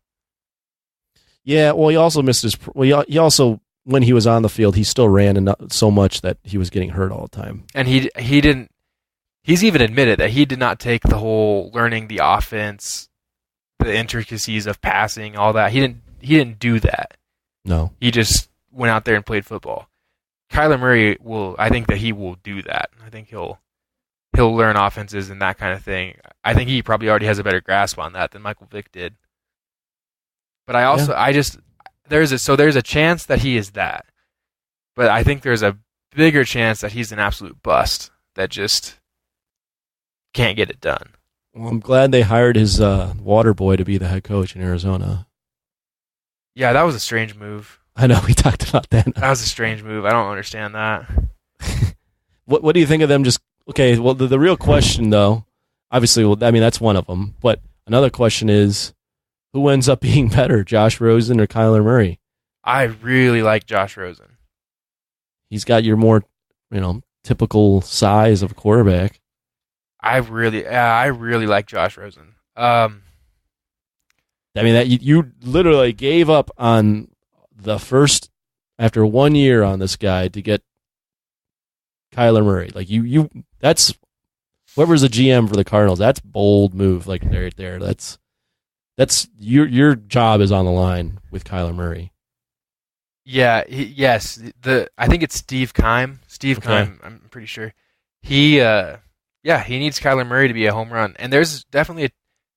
Yeah, well, he also missed his. Well, he also, when he was on the field, he still ran so much that he was getting hurt all the time. And he didn't. He's even admitted that he did not take the whole learning the offense, the intricacies of passing, all that. He didn't do that. No, he just went out there and played football. Kyler Murray will. I think that he will do that. I think he'll learn offenses and that kind of thing. I think he probably already has a better grasp on that than Michael Vick did. But there's a chance that he is that. But I think there's a bigger chance that he's an absolute bust that just can't get it done. Well, I'm glad they hired his water boy to be the head coach in Arizona. Yeah, that was a strange move. I know, we talked about that. That was a strange move. I don't understand that. What do you think of them just... Okay, well, the real question, though, obviously, well, I mean, that's one of them. But another question is, who ends up being better, Josh Rosen or Kyler Murray? I really like Josh Rosen. He's got your more, typical size of a quarterback. I really like Josh Rosen. I mean, that you literally gave up on the first, after 1 year on this guy to get Kyler Murray. Like that's whoever's the GM for the Cardinals. That's bold move. Like right there. That's your job is on the line with Kyler Murray. Yeah. Yes. I think it's Steve Keim. Keim. I'm pretty sure. He needs Kyler Murray to be a home run, and there's definitely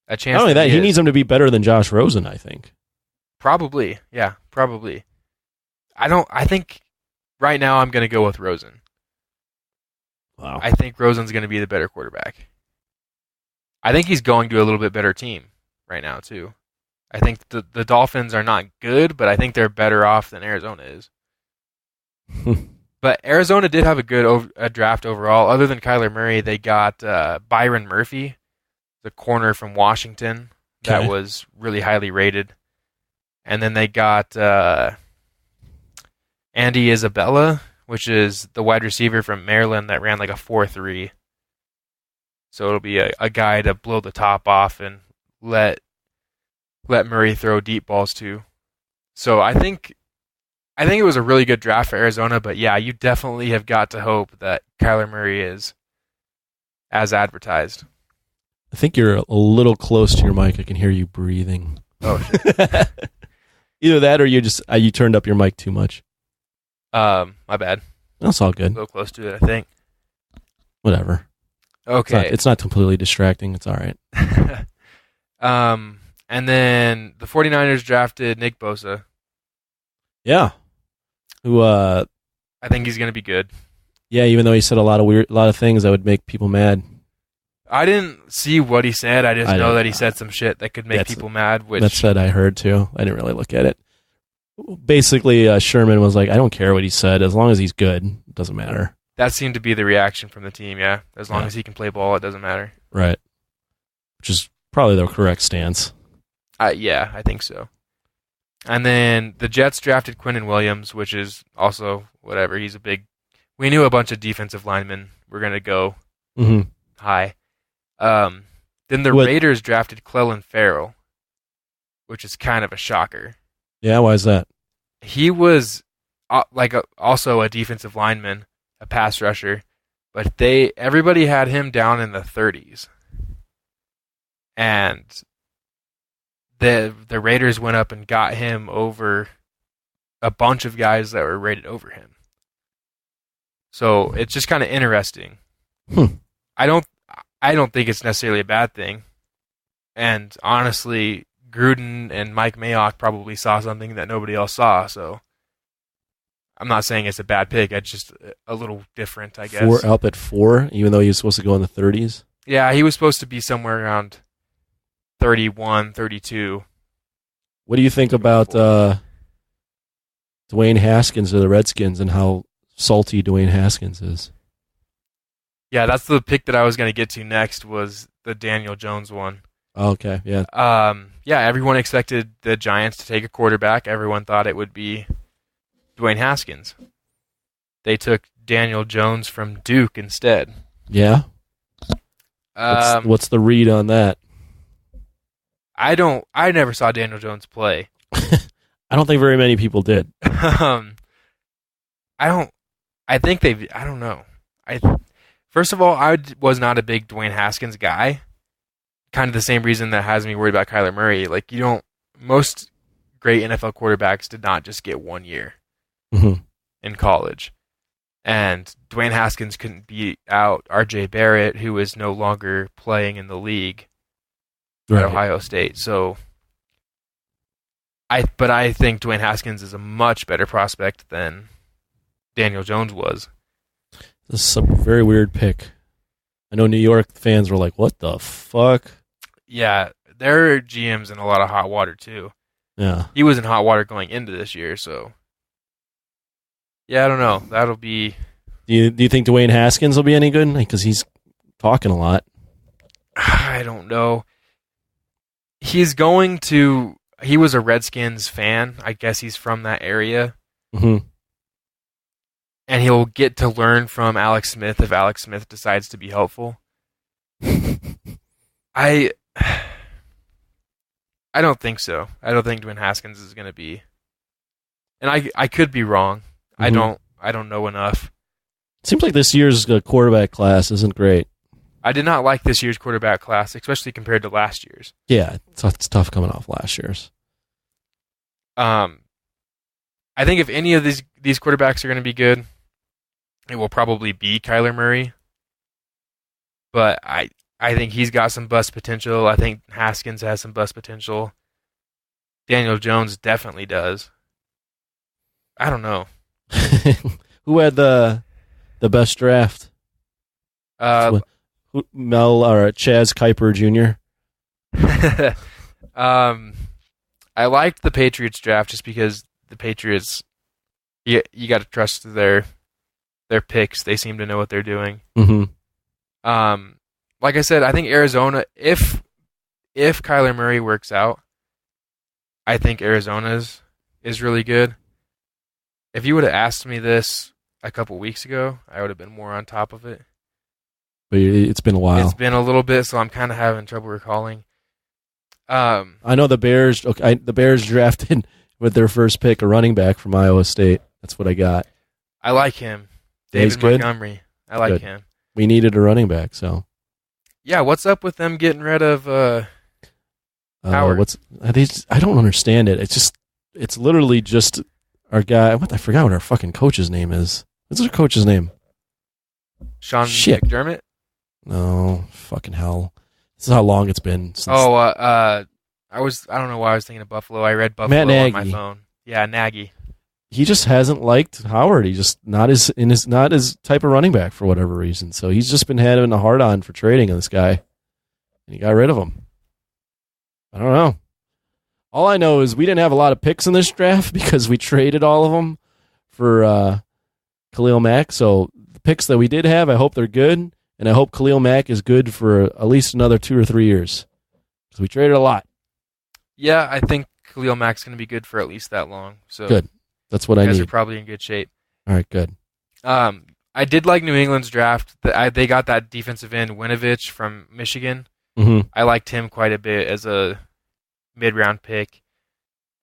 a chance. Not only that, he needs him to be better than Josh Rosen, I think. Probably. Yeah. Probably. I think right now I'm going to go with Rosen. Wow. I think Rosen's going to be the better quarterback. I think he's going to a little bit better team right now, too. I think the Dolphins are not good, but I think they're better off than Arizona is. But Arizona did have a good draft overall. Other than Kyler Murray, they got Byron Murphy, the corner from Washington, that was really highly rated. And then they got Andy Isabella, which is the wide receiver from Maryland that ran like a 4.3. So it'll be a guy to blow the top off and let Murray throw deep balls to. So I think it was a really good draft for Arizona, but yeah, you definitely have got to hope that Kyler Murray is as advertised. I think you're a little close to your mic. I can hear you breathing. Oh, shit. Either that or you turned up your mic too much. My bad. That's all good. A little close to it, I think. Whatever. Okay. It's not completely distracting. It's all right. And then the 49ers drafted Nick Bosa. Yeah. Who I think he's going to be good. Yeah, even though he said a lot of things that would make people mad. I didn't see what he said. I just know that he said some shit that could make people mad. That's what I heard too. I didn't really look at it. Basically, Sherman was like, I don't care what he said. As long as he's good, it doesn't matter. That seemed to be the reaction from the team, yeah. As long as he can play ball, it doesn't matter. Right. Which is probably the correct stance. Yeah, I think so. And then the Jets drafted Quinnen Williams, which is also whatever. We knew a bunch of defensive linemen were going to go high. Then the Raiders drafted Clelin Ferrell, which is kind of a shocker. Yeah, why is that? He was also a defensive lineman, a pass rusher, but everybody had him down in the 30s. And the Raiders went up and got him over a bunch of guys that were rated over him. So it's just kind of interesting. I don't think it's necessarily a bad thing. And honestly, Gruden and Mike Mayock probably saw something that nobody else saw. So I'm not saying it's a bad pick. It's just a little different, I guess. Up at 4, even though he was supposed to go in the 30s? Yeah, he was supposed to be somewhere around 31, 32. What do you think about Dwayne Haskins of the Redskins and how salty Dwayne Haskins is? Yeah, that's the pick that I was going to get to next, was the Daniel Jones one. Oh, okay, yeah. Yeah, everyone expected the Giants to take a quarterback. Everyone thought it would be Dwayne Haskins. they took Daniel Jones from Duke instead. Yeah. What's the read on that? I never saw Daniel Jones play. I don't think very many people did. I don't know. First of all, I was not a big Dwayne Haskins guy. Kind of the same reason that has me worried about Kyler Murray. Like, most great NFL quarterbacks did not just get 1 year in college. And Dwayne Haskins couldn't beat out R.J. Barrett, who is no longer playing in the league at Ohio State. So, I think Dwayne Haskins is a much better prospect than Daniel Jones was. This is a very weird pick. I know New York fans were like, what the fuck? Yeah, their GM's in a lot of hot water, too. Yeah. He was in hot water going into this year, so... Yeah, I don't know. That'll be... Do you think Dwayne Haskins will be any good? Because he's talking a lot. I don't know. He's going to... He was a Redskins fan. I guess he's from that area. Mm-hmm. And he'll get to learn from Alex Smith if Alex Smith decides to be helpful. I don't think so. I don't think Dwayne Haskins is going to be... And I could be wrong. Mm-hmm. I don't know enough. Seems like this year's quarterback class isn't great. I did not like this year's quarterback class, especially compared to last year's. Yeah, it's tough coming off last year's. I think if any of these quarterbacks are going to be good, it will probably be Kyler Murray. But I think he's got some bust potential. I think Haskins has some bust potential. Daniel Jones definitely does. I don't know. Who had the best draft? Mel or Chaz Kuiper Jr.? I liked the Patriots draft just because the Patriots, you got to trust their picks. They seem to know what they're doing. Mm-hmm. Like I said, I think Arizona, if Kyler Murray works out, I think Arizona's is really good. If you would have asked me this a couple weeks ago, I would have been more on top of it. But it's been a while. It's been a little bit, so I'm kind of having trouble recalling. I know the Bears. Okay, the Bears drafted with their first pick a running back from Iowa State. That's what I got. I like him, David Montgomery. I like him. We needed a running back, so yeah. What's up with them getting rid of Howard? I don't understand it. It's literally just our guy. I forgot what our fucking coach's name is. What's our coach's name? Sean McDermott? No, fucking hell. This is how long it's been since... I don't know why I was thinking of Buffalo. I read Buffalo on my phone. Yeah, Nagy. He just hasn't liked Howard. He's just not his type of running back for whatever reason. So he's just been having a hard on for trading this guy. And he got rid of him. I don't know. All I know is we didn't have a lot of picks in this draft because we traded all of them for Khalil Mack. So the picks that we did have, I hope they're good. And I hope Khalil Mack is good for at least another 2 or 3 years. Because we traded a lot. Yeah, I think Khalil Mack's going to be good for at least that long. So good. That's what I need. You guys are probably in good shape. All right, good. I did like New England's draft. They got that defensive end, Winovich, from Michigan. Mm-hmm. I liked him quite a bit as a mid-round pick.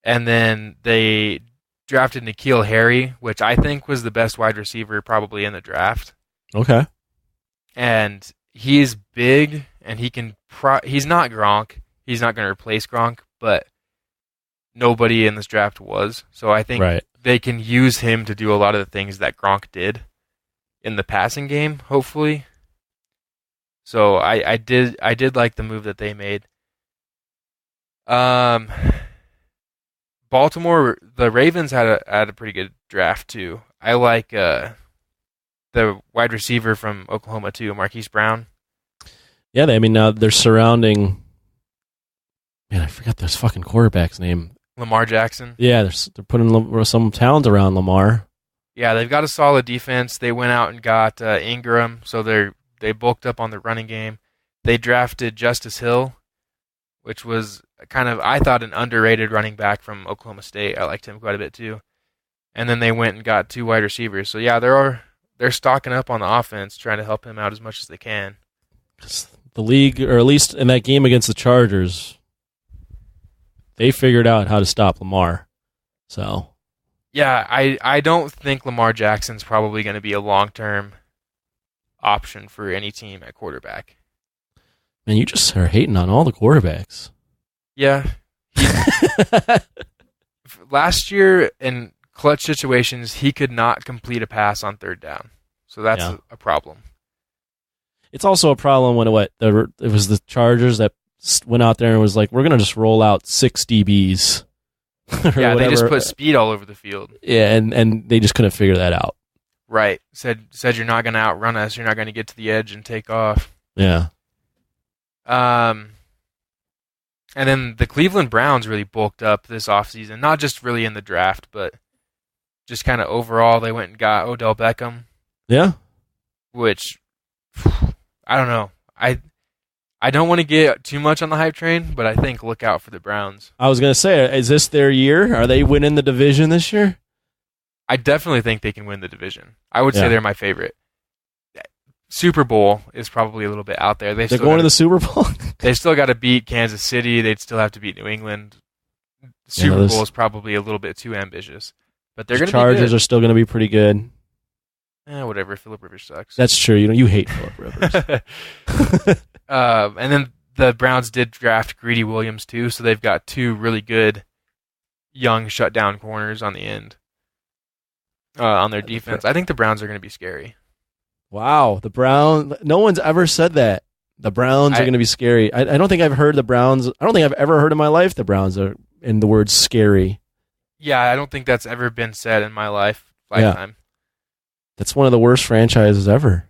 And then they drafted N'Keal Harry, which I think was the best wide receiver probably in the draft. Okay. And he's big, and he can. He's not Gronk. He's not going to replace Gronk, but nobody in this draft was. So I think they can use him to do a lot of the things that Gronk did in the passing game, hopefully. So I did like the move that they made. Baltimore, the Ravens had a pretty good draft too. I like the wide receiver from Oklahoma too, Marquise Brown. Yeah, they're surrounding. Man, I forgot this fucking quarterback's name. Lamar Jackson. Yeah, they're putting some talent around Lamar. Yeah, they've got a solid defense. They went out and got Ingram, so they bulked up on the running game. They drafted Justice Hill, which was kind of, I thought, an underrated running back from Oklahoma State. I liked him quite a bit too. and then they went and got 2 wide receivers. So yeah, they're stocking up on the offense, trying to help him out as much as they can. The league, or at least in that game against the Chargers, they figured out how to stop Lamar. So yeah, I don't think Lamar Jackson's probably going to be a long-term option for any team at quarterback. Man, you just are hating on all the quarterbacks. Yeah. Last year, in clutch situations, he could not complete a pass on 3rd down. So that's a problem. It's also a problem when it was the Chargers that went out there and was like, we're going to just roll out 6 DBs. Yeah, they just put speed all over the field. Yeah, and they just couldn't figure that out. Right. Said you're not going to outrun us. You're not going to get to the edge and take off. Yeah. And then the Cleveland Browns really bulked up this offseason, not just really in the draft, but just kind of overall. They went and got Odell Beckham. Yeah. Which, I don't know. I don't want to get too much on the hype train, but I think look out for the Browns. I was going to say, is this their year? Are they winning the division this year? I definitely think they can win the division. I would say they're my favorite. Super Bowl is probably a little bit out there. They're going to the Super Bowl? They've still got to beat Kansas City. They'd still have to beat New England. Super Bowl is probably a little bit too ambitious. But they're going to be good. Chargers are still going to be pretty good. Whatever. Phillip Rivers sucks. That's true. You hate Phillip Rivers. And then the Browns did draft Greedy Williams too, so they've got 2 really good young shutdown corners on the end on their defense. I think the Browns are going to be scary. Wow, the Browns. No one's ever said that. The Browns are going to be scary. I don't think I've heard the Browns. I don't think I've ever heard in my life the Browns are in the word scary. Yeah, I don't think that's ever been said in my lifetime. Yeah. That's one of the worst franchises ever.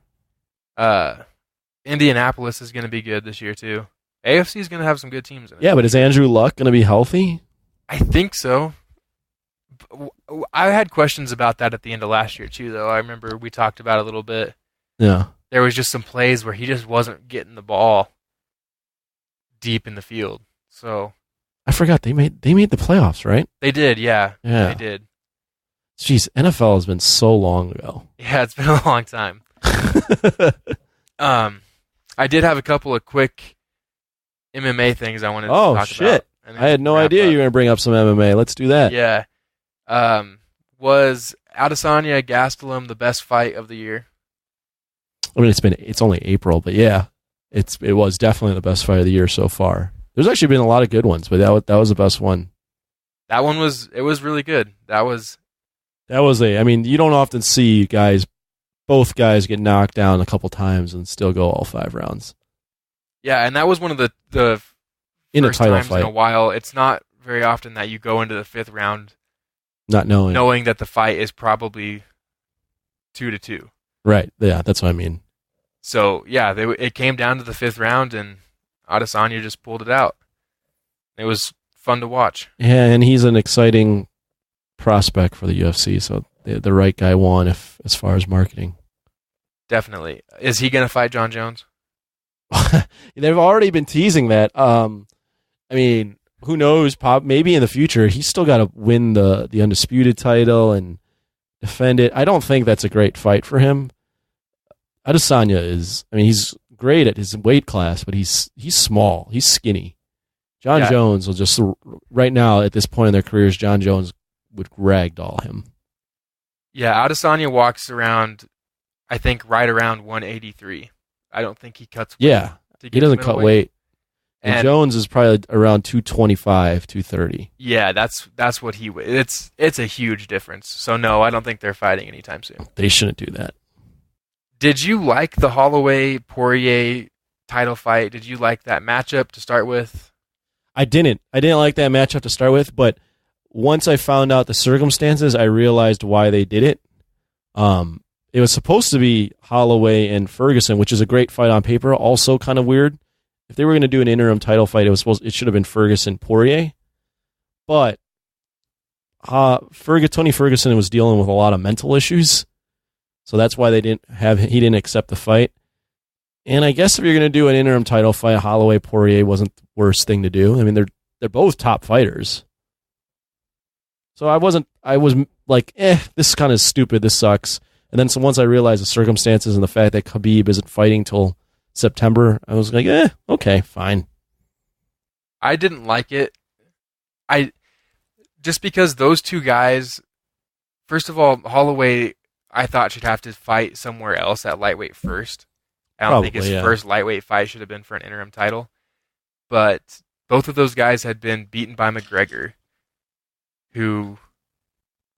Indianapolis is going to be good this year too. AFC is going to have some good teams in it. Yeah, but is Andrew Luck going to be healthy? I think so. I had questions about that at the end of last year too, though. I remember we talked about it a little bit. Yeah. There was just some plays where he just wasn't getting the ball deep in the field. So I forgot they made the playoffs, right? They did, yeah. They did. Jeez, NFL has been so long ago. Yeah, it's been a long time. I did have a couple of quick MMA things I wanted to talk about. Oh, shit. I had no idea you were going to bring up some MMA. Let's do that. Yeah. Was Adesanya Gastelum the best fight of the year? I mean, it's only April, but yeah, it was definitely the best fight of the year so far. There's actually been a lot of good ones, but that was the best one. That one was really good. I mean, you don't often see both guys get knocked down a couple times and still go all 5 rounds. Yeah, and that was one of the in first a title times fight in a while. It's not very often that you go into the 5th round not knowing that the fight is probably 2-2. Right. Yeah, that's what I mean. So yeah, it came down to the 5th round, and Adesanya just pulled it out. It was fun to watch. Yeah, and he's an exciting prospect for the UFC, so the right guy won as far as marketing. Definitely. Is he going to fight John Jones? They've already been teasing that. I mean, who knows? Maybe in the future. He's still got to win the undisputed title and defend it. I don't think that's a great fight for him. Adesanya he's great at his weight class, but he's small. He's skinny. John Jones will just, right now at this point in their careers, John Jones would ragdoll him. Yeah, Adesanya walks around, I think, right around 183. I don't think he cuts weight. Yeah, he doesn't cut weight. And Jones is probably around 225, 230. Yeah, that's what he would. It's a huge difference. So no, I don't think they're fighting anytime soon. They shouldn't do that. Did you like the Holloway-Poirier title fight? Did you like that matchup to start with? I didn't like that matchup to start with, but once I found out the circumstances, I realized why they did it. It was supposed to be Holloway and Ferguson, which is a great fight on paper, also kind of weird. If they were going to do an interim title fight, it should have been Ferguson-Poirier. But Tony Ferguson was dealing with a lot of mental issues, so that's why he didn't accept the fight. And I guess if you're going to do an interim title fight, Holloway-Poirier wasn't the worst thing to do. I mean, they're both top fighters. So I was like, this is kind of stupid. This sucks. And then once I realized the circumstances and the fact that Khabib isn't fighting till September, I was like, okay, fine. I didn't like it. Just because those two guys, first of all, Holloway, I thought should have to fight somewhere else at lightweight first. I don't think his first lightweight fight should have been for an interim title. But both of those guys had been beaten by McGregor, who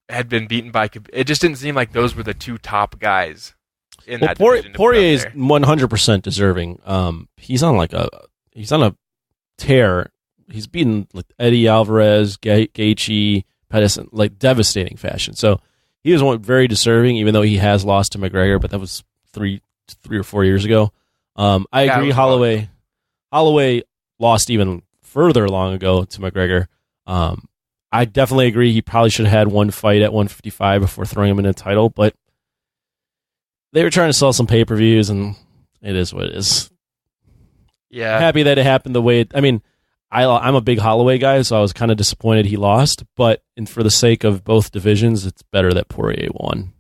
had been beaten by... It just didn't seem like those were the two top guys in that division. Poirier is 100% deserving. He's on a tear. He's beaten like Eddie Alvarez, Gaethje, Pettis, in like devastating fashion. So he was very deserving, even though he has lost to McGregor, but that was three or 4 years ago. I agree. Holloway lost even further long ago to McGregor. I definitely agree. He probably should have had one fight at 155 before throwing him in a title, but they were trying to sell some pay-per-views, and it is what it is. Yeah, happy that it happened the way. I'm a big Holloway guy, so I was kind of disappointed he lost. But for the sake of both divisions, it's better that Poirier won.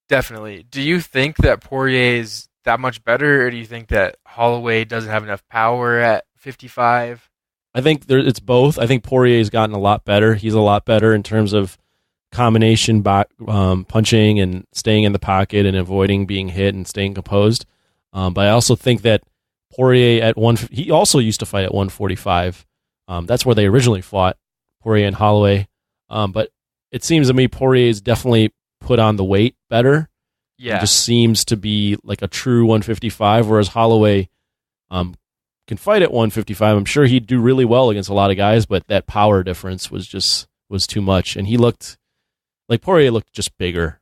Definitely. Do you think that Poirier is that much better, or do you think that Holloway doesn't have enough power at 55? I think it's both. I think Poirier's gotten a lot better. He's a lot better in terms of combination punching and staying in the pocket and avoiding being hit and staying composed. But I also think that Poirier he also used to fight at 145. That's where they originally fought, Poirier and Holloway. But it seems to me Poirier's definitely put on the weight better. Yeah. He just seems to be like a true 155, whereas Holloway can fight at 155. I'm sure he'd do really well against a lot of guys, but that power difference was too much. And Poirier looked just bigger.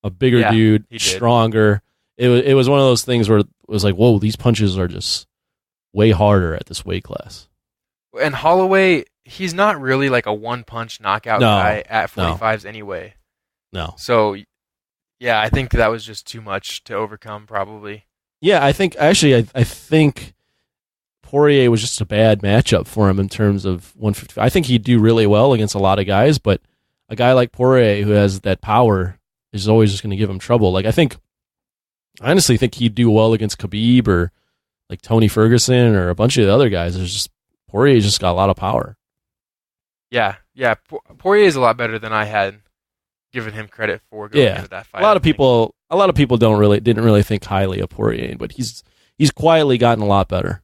A bigger dude, stronger. It was one of those things where it was like, whoa, these punches are just way harder at this weight class. And Holloway, he's not really like a one-punch knockout guy at 45s anyway. No. So, yeah, I think that was just too much to overcome, probably. Yeah, I think Poirier was just a bad matchup for him in terms of 155. I think he'd do really well against a lot of guys, but a guy like Poirier who has that power is always just going to give him trouble. Like, I honestly think he'd do well against Khabib or like Tony Ferguson or a bunch of the other guys. Poirier's just got a lot of power. Yeah. Poirier is a lot better than I had given him credit for going into that fight. A lot of people didn't really think highly of Poirier, but he's quietly gotten a lot better.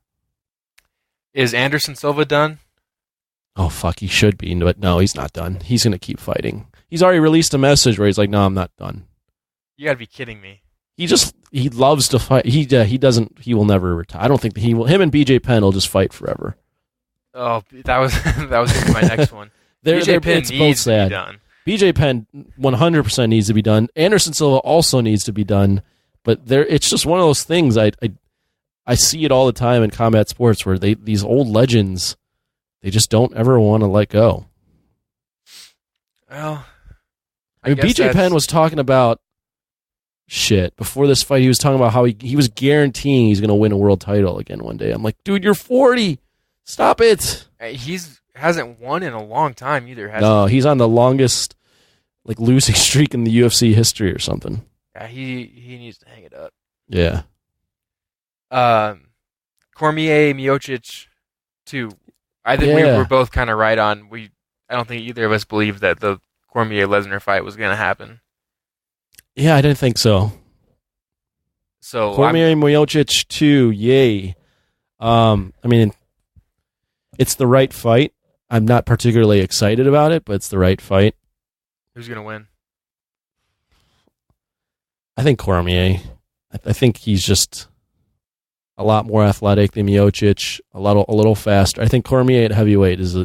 Is Anderson Silva done? Oh fuck, he should be, but no, he's not done. He's gonna keep fighting. He's already released a message where he's like, "No, I'm not done." You gotta be kidding me. He loves to fight. He will never retire. I don't think that he will. Him and BJ Penn will just fight forever. Oh, that was my next one. BJ Penn needs to be done. BJ Penn 100% needs to be done. Anderson Silva also needs to be done. But it's just one of those things. I see it all the time in combat sports where these old legends, they just don't ever want to let go. Well, BJ Penn was talking about before this fight. He was talking about how he was guaranteeing he's going to win a world title again one day. I'm like, dude, you're 40. Stop it. He's hasn't won in a long time either. He's on the longest losing streak in the UFC history or something. Yeah, he needs to hang it up. Yeah. Cormier, Miocic, too. I think we were both kind of right on. I don't think either of us believed that the Cormier-Lesnar fight was going to happen. Yeah, I didn't think so. So Cormier, Miocic, too. Yay. It's the right fight. I'm not particularly excited about it, but it's the right fight. Who's going to win? I think Cormier. I think he's just a lot more athletic than Miocic, a little faster. I think Cormier at heavyweight is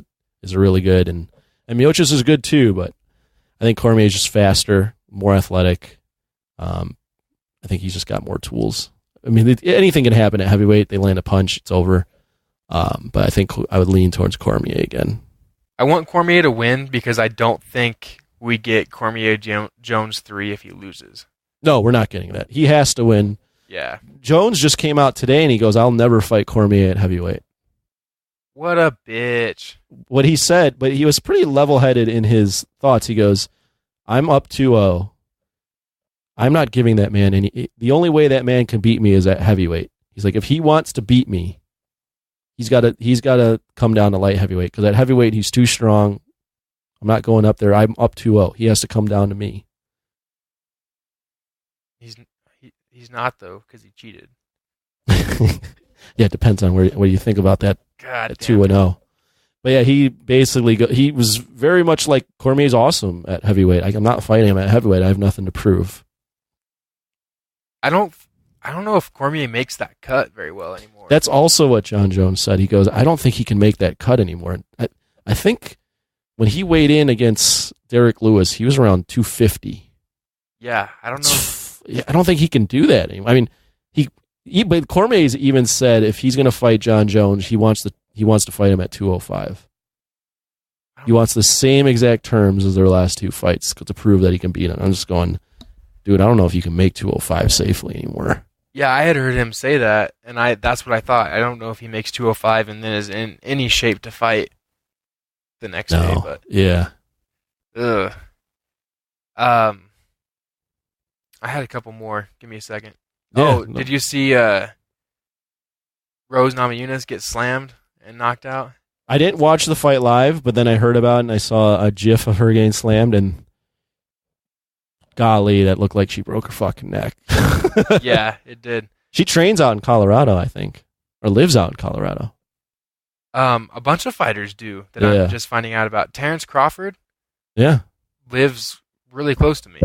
really good, and Miocic is good too, but I think Cormier is just faster, more athletic. I think he's just got more tools. I mean, anything can happen at heavyweight. They land a punch, it's over. But I think I would lean towards Cormier again. I want Cormier to win because I don't think we get Cormier Jones 3 if he loses. No, we're not getting that. He has to win. Yeah. Jones just came out today and he goes, I'll never fight Cormier at heavyweight. What a bitch. What he said, but he was pretty level-headed in his thoughts. He goes, I'm up 2-0. I'm not giving that man any. The only way that man can beat me is at heavyweight. He's like, if he wants to beat me, he's got to come down to light heavyweight, because at heavyweight he's too strong. I'm not going up there. I'm up 2-0. He has to come down to me. He's not, though, because he cheated. Yeah, it depends on what you think about that. God, at 2-0. But yeah, he basically he was very much like Cormier's awesome at heavyweight. I'm not fighting him at heavyweight. I have nothing to prove. I don't know if Cormier makes that cut very well anymore. That's also what John Jones said. He goes, I don't think he can make that cut anymore. I think when he weighed in against Derek Lewis, he was around 250. Yeah, I don't know. I don't think he can do that anymore. I mean, but Cormier's even said if he's going to fight John Jones, he wants to fight him at 205. He wants the same exact terms as their last two fights to prove that he can beat him. I'm just going, dude, I don't know if you can make 205 safely anymore. Yeah, I had heard him say that, and that's what I thought. I don't know if he makes 205 and then is in any shape to fight the next day. But yeah. Ugh. I had a couple more. Give me a second. Yeah, did you see Rose Namajunas get slammed and knocked out? I didn't watch the fight live, but then I heard about it and I saw a GIF of her getting slammed, and golly, that looked like she broke her fucking neck. Yeah, it did. She trains out in Colorado, I think, or lives out in Colorado. A bunch of fighters do that I'm just finding out about. Terrence Crawford, lives really close to me.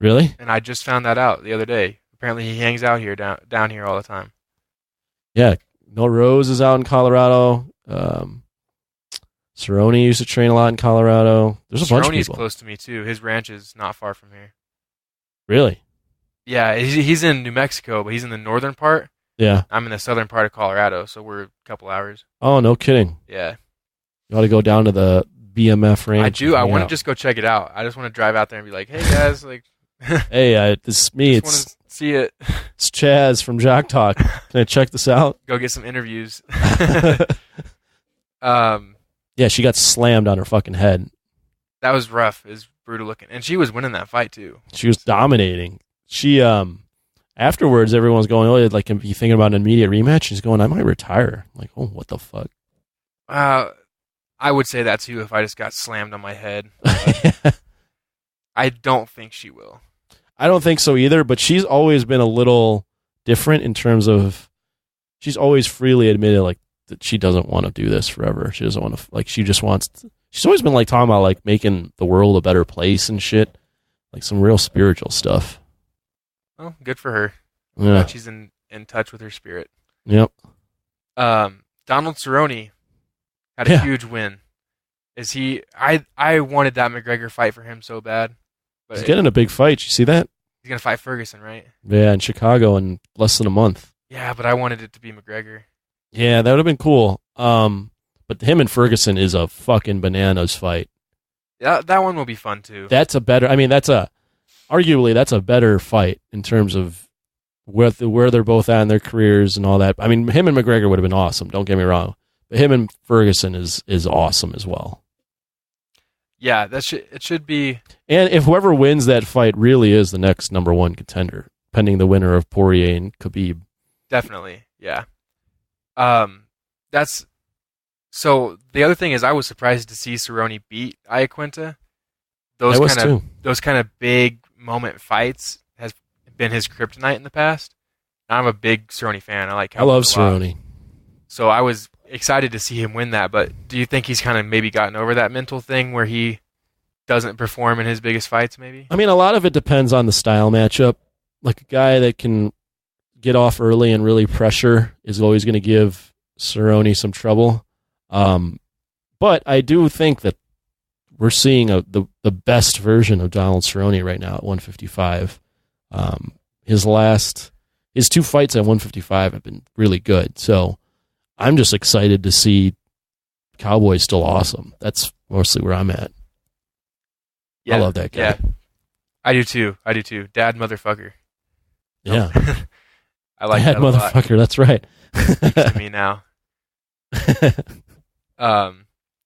Really? And I just found that out the other day. Apparently, he hangs out here down here all the time. Yeah, no, Rose is out in Colorado. Cerrone used to train a lot in Colorado. There's a bunch of people. Cerrone's close to me too. His ranch is not far from here. Really? Yeah, he's in New Mexico, but he's in the northern part. Yeah. I'm in the southern part of Colorado, so we're a couple hours. Oh, no kidding. Yeah. You ought to go down to the BMF ranch. I do. I want to just go check it out. I just want to drive out there and be like, hey, guys. Like, hey, this is me. Just want to see it. It's Chaz from Jock Talk. Can I check this out? Go get some interviews. Yeah, she got slammed on her fucking head. That was rough. It was brutal looking. And she was winning that fight, too. She was dominating. She, afterwards, everyone's going, oh, like, you thinking about an immediate rematch? She's going, I might retire. I'm like, oh, what the fuck? I would say that, too, if I just got slammed on my head. I don't think she will. I don't think so either, but she's always been a little different in terms of, she's always freely admitted, like, that she doesn't want to do this forever. She doesn't want to, like, she just wants to, she's always been, like, talking about, like, making the world a better place and shit. Like, some real spiritual stuff. Well, good for her. Yeah. She's in touch with her spirit. Yep. Donald Cerrone had a huge win. I wanted that McGregor fight for him so bad. But he's getting a big fight. You see that? He's going to fight Ferguson, right? Yeah, in Chicago in less than a month. Yeah, but I wanted it to be McGregor. Yeah, that would have been cool. But him and Ferguson is a fucking bananas fight. Yeah, that one will be fun, too. Arguably, that's a better fight in terms of where they're both at in their careers and all that. I mean, him and McGregor would have been awesome, don't get me wrong. But him and Ferguson is awesome as well. Yeah, it should be. And if whoever wins that fight really is the next number one contender, pending the winner of Poirier and Khabib. Definitely, yeah. So the other thing is, I was surprised to see Cerrone beat Iaquinta. Those kind of big moment fights has been his kryptonite in the past. I'm a big Cerrone fan. I love Cerrone. So I was excited to see him win that. But do you think he's kind of maybe gotten over that mental thing where he doesn't perform in his biggest fights? Maybe. I mean, a lot of it depends on the style matchup. Like a guy that can get off early and really pressure is always going to give Cerrone some trouble. But I do think that we're seeing the best version of Donald Cerrone right now at 155. His two fights at 155 have been really good. So I'm just excited to see Cowboy still awesome. That's mostly where I'm at. Yeah, I love that guy. Yeah, I do too. Dad motherfucker. Yeah. I like Dad that motherfucker, a lot. That's right. Speaks to me now.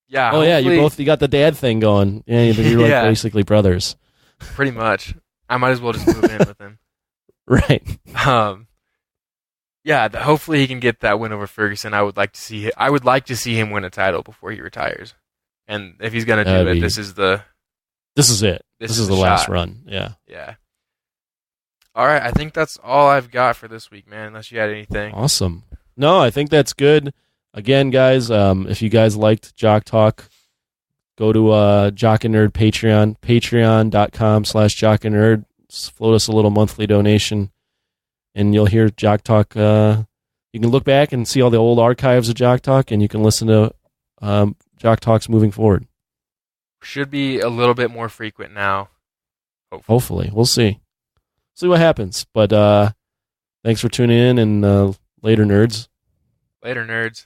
Yeah. Oh yeah, you got the dad thing going. Yeah, you're like basically brothers. Pretty much. I might as well just move in with him. Right. Yeah. Hopefully he can get that win over Ferguson. I would like to see him win a title before he retires. And if he's gonna do it, this is it. This is the last run. Yeah. Yeah. All right. I think that's all I've got for this week, man. Unless you had anything. Awesome. No, I think that's good. Again, guys, if you guys liked Jock Talk, go to Jock and Nerd Patreon, patreon.com/Jock and Nerd. Float us a little monthly donation, and you'll hear Jock Talk. You can look back and see all the old archives of Jock Talk, and you can listen to Jock Talks moving forward. Should be a little bit more frequent now. Hopefully. We'll see. See what happens. But thanks for tuning in, and later, nerds. Later, nerds.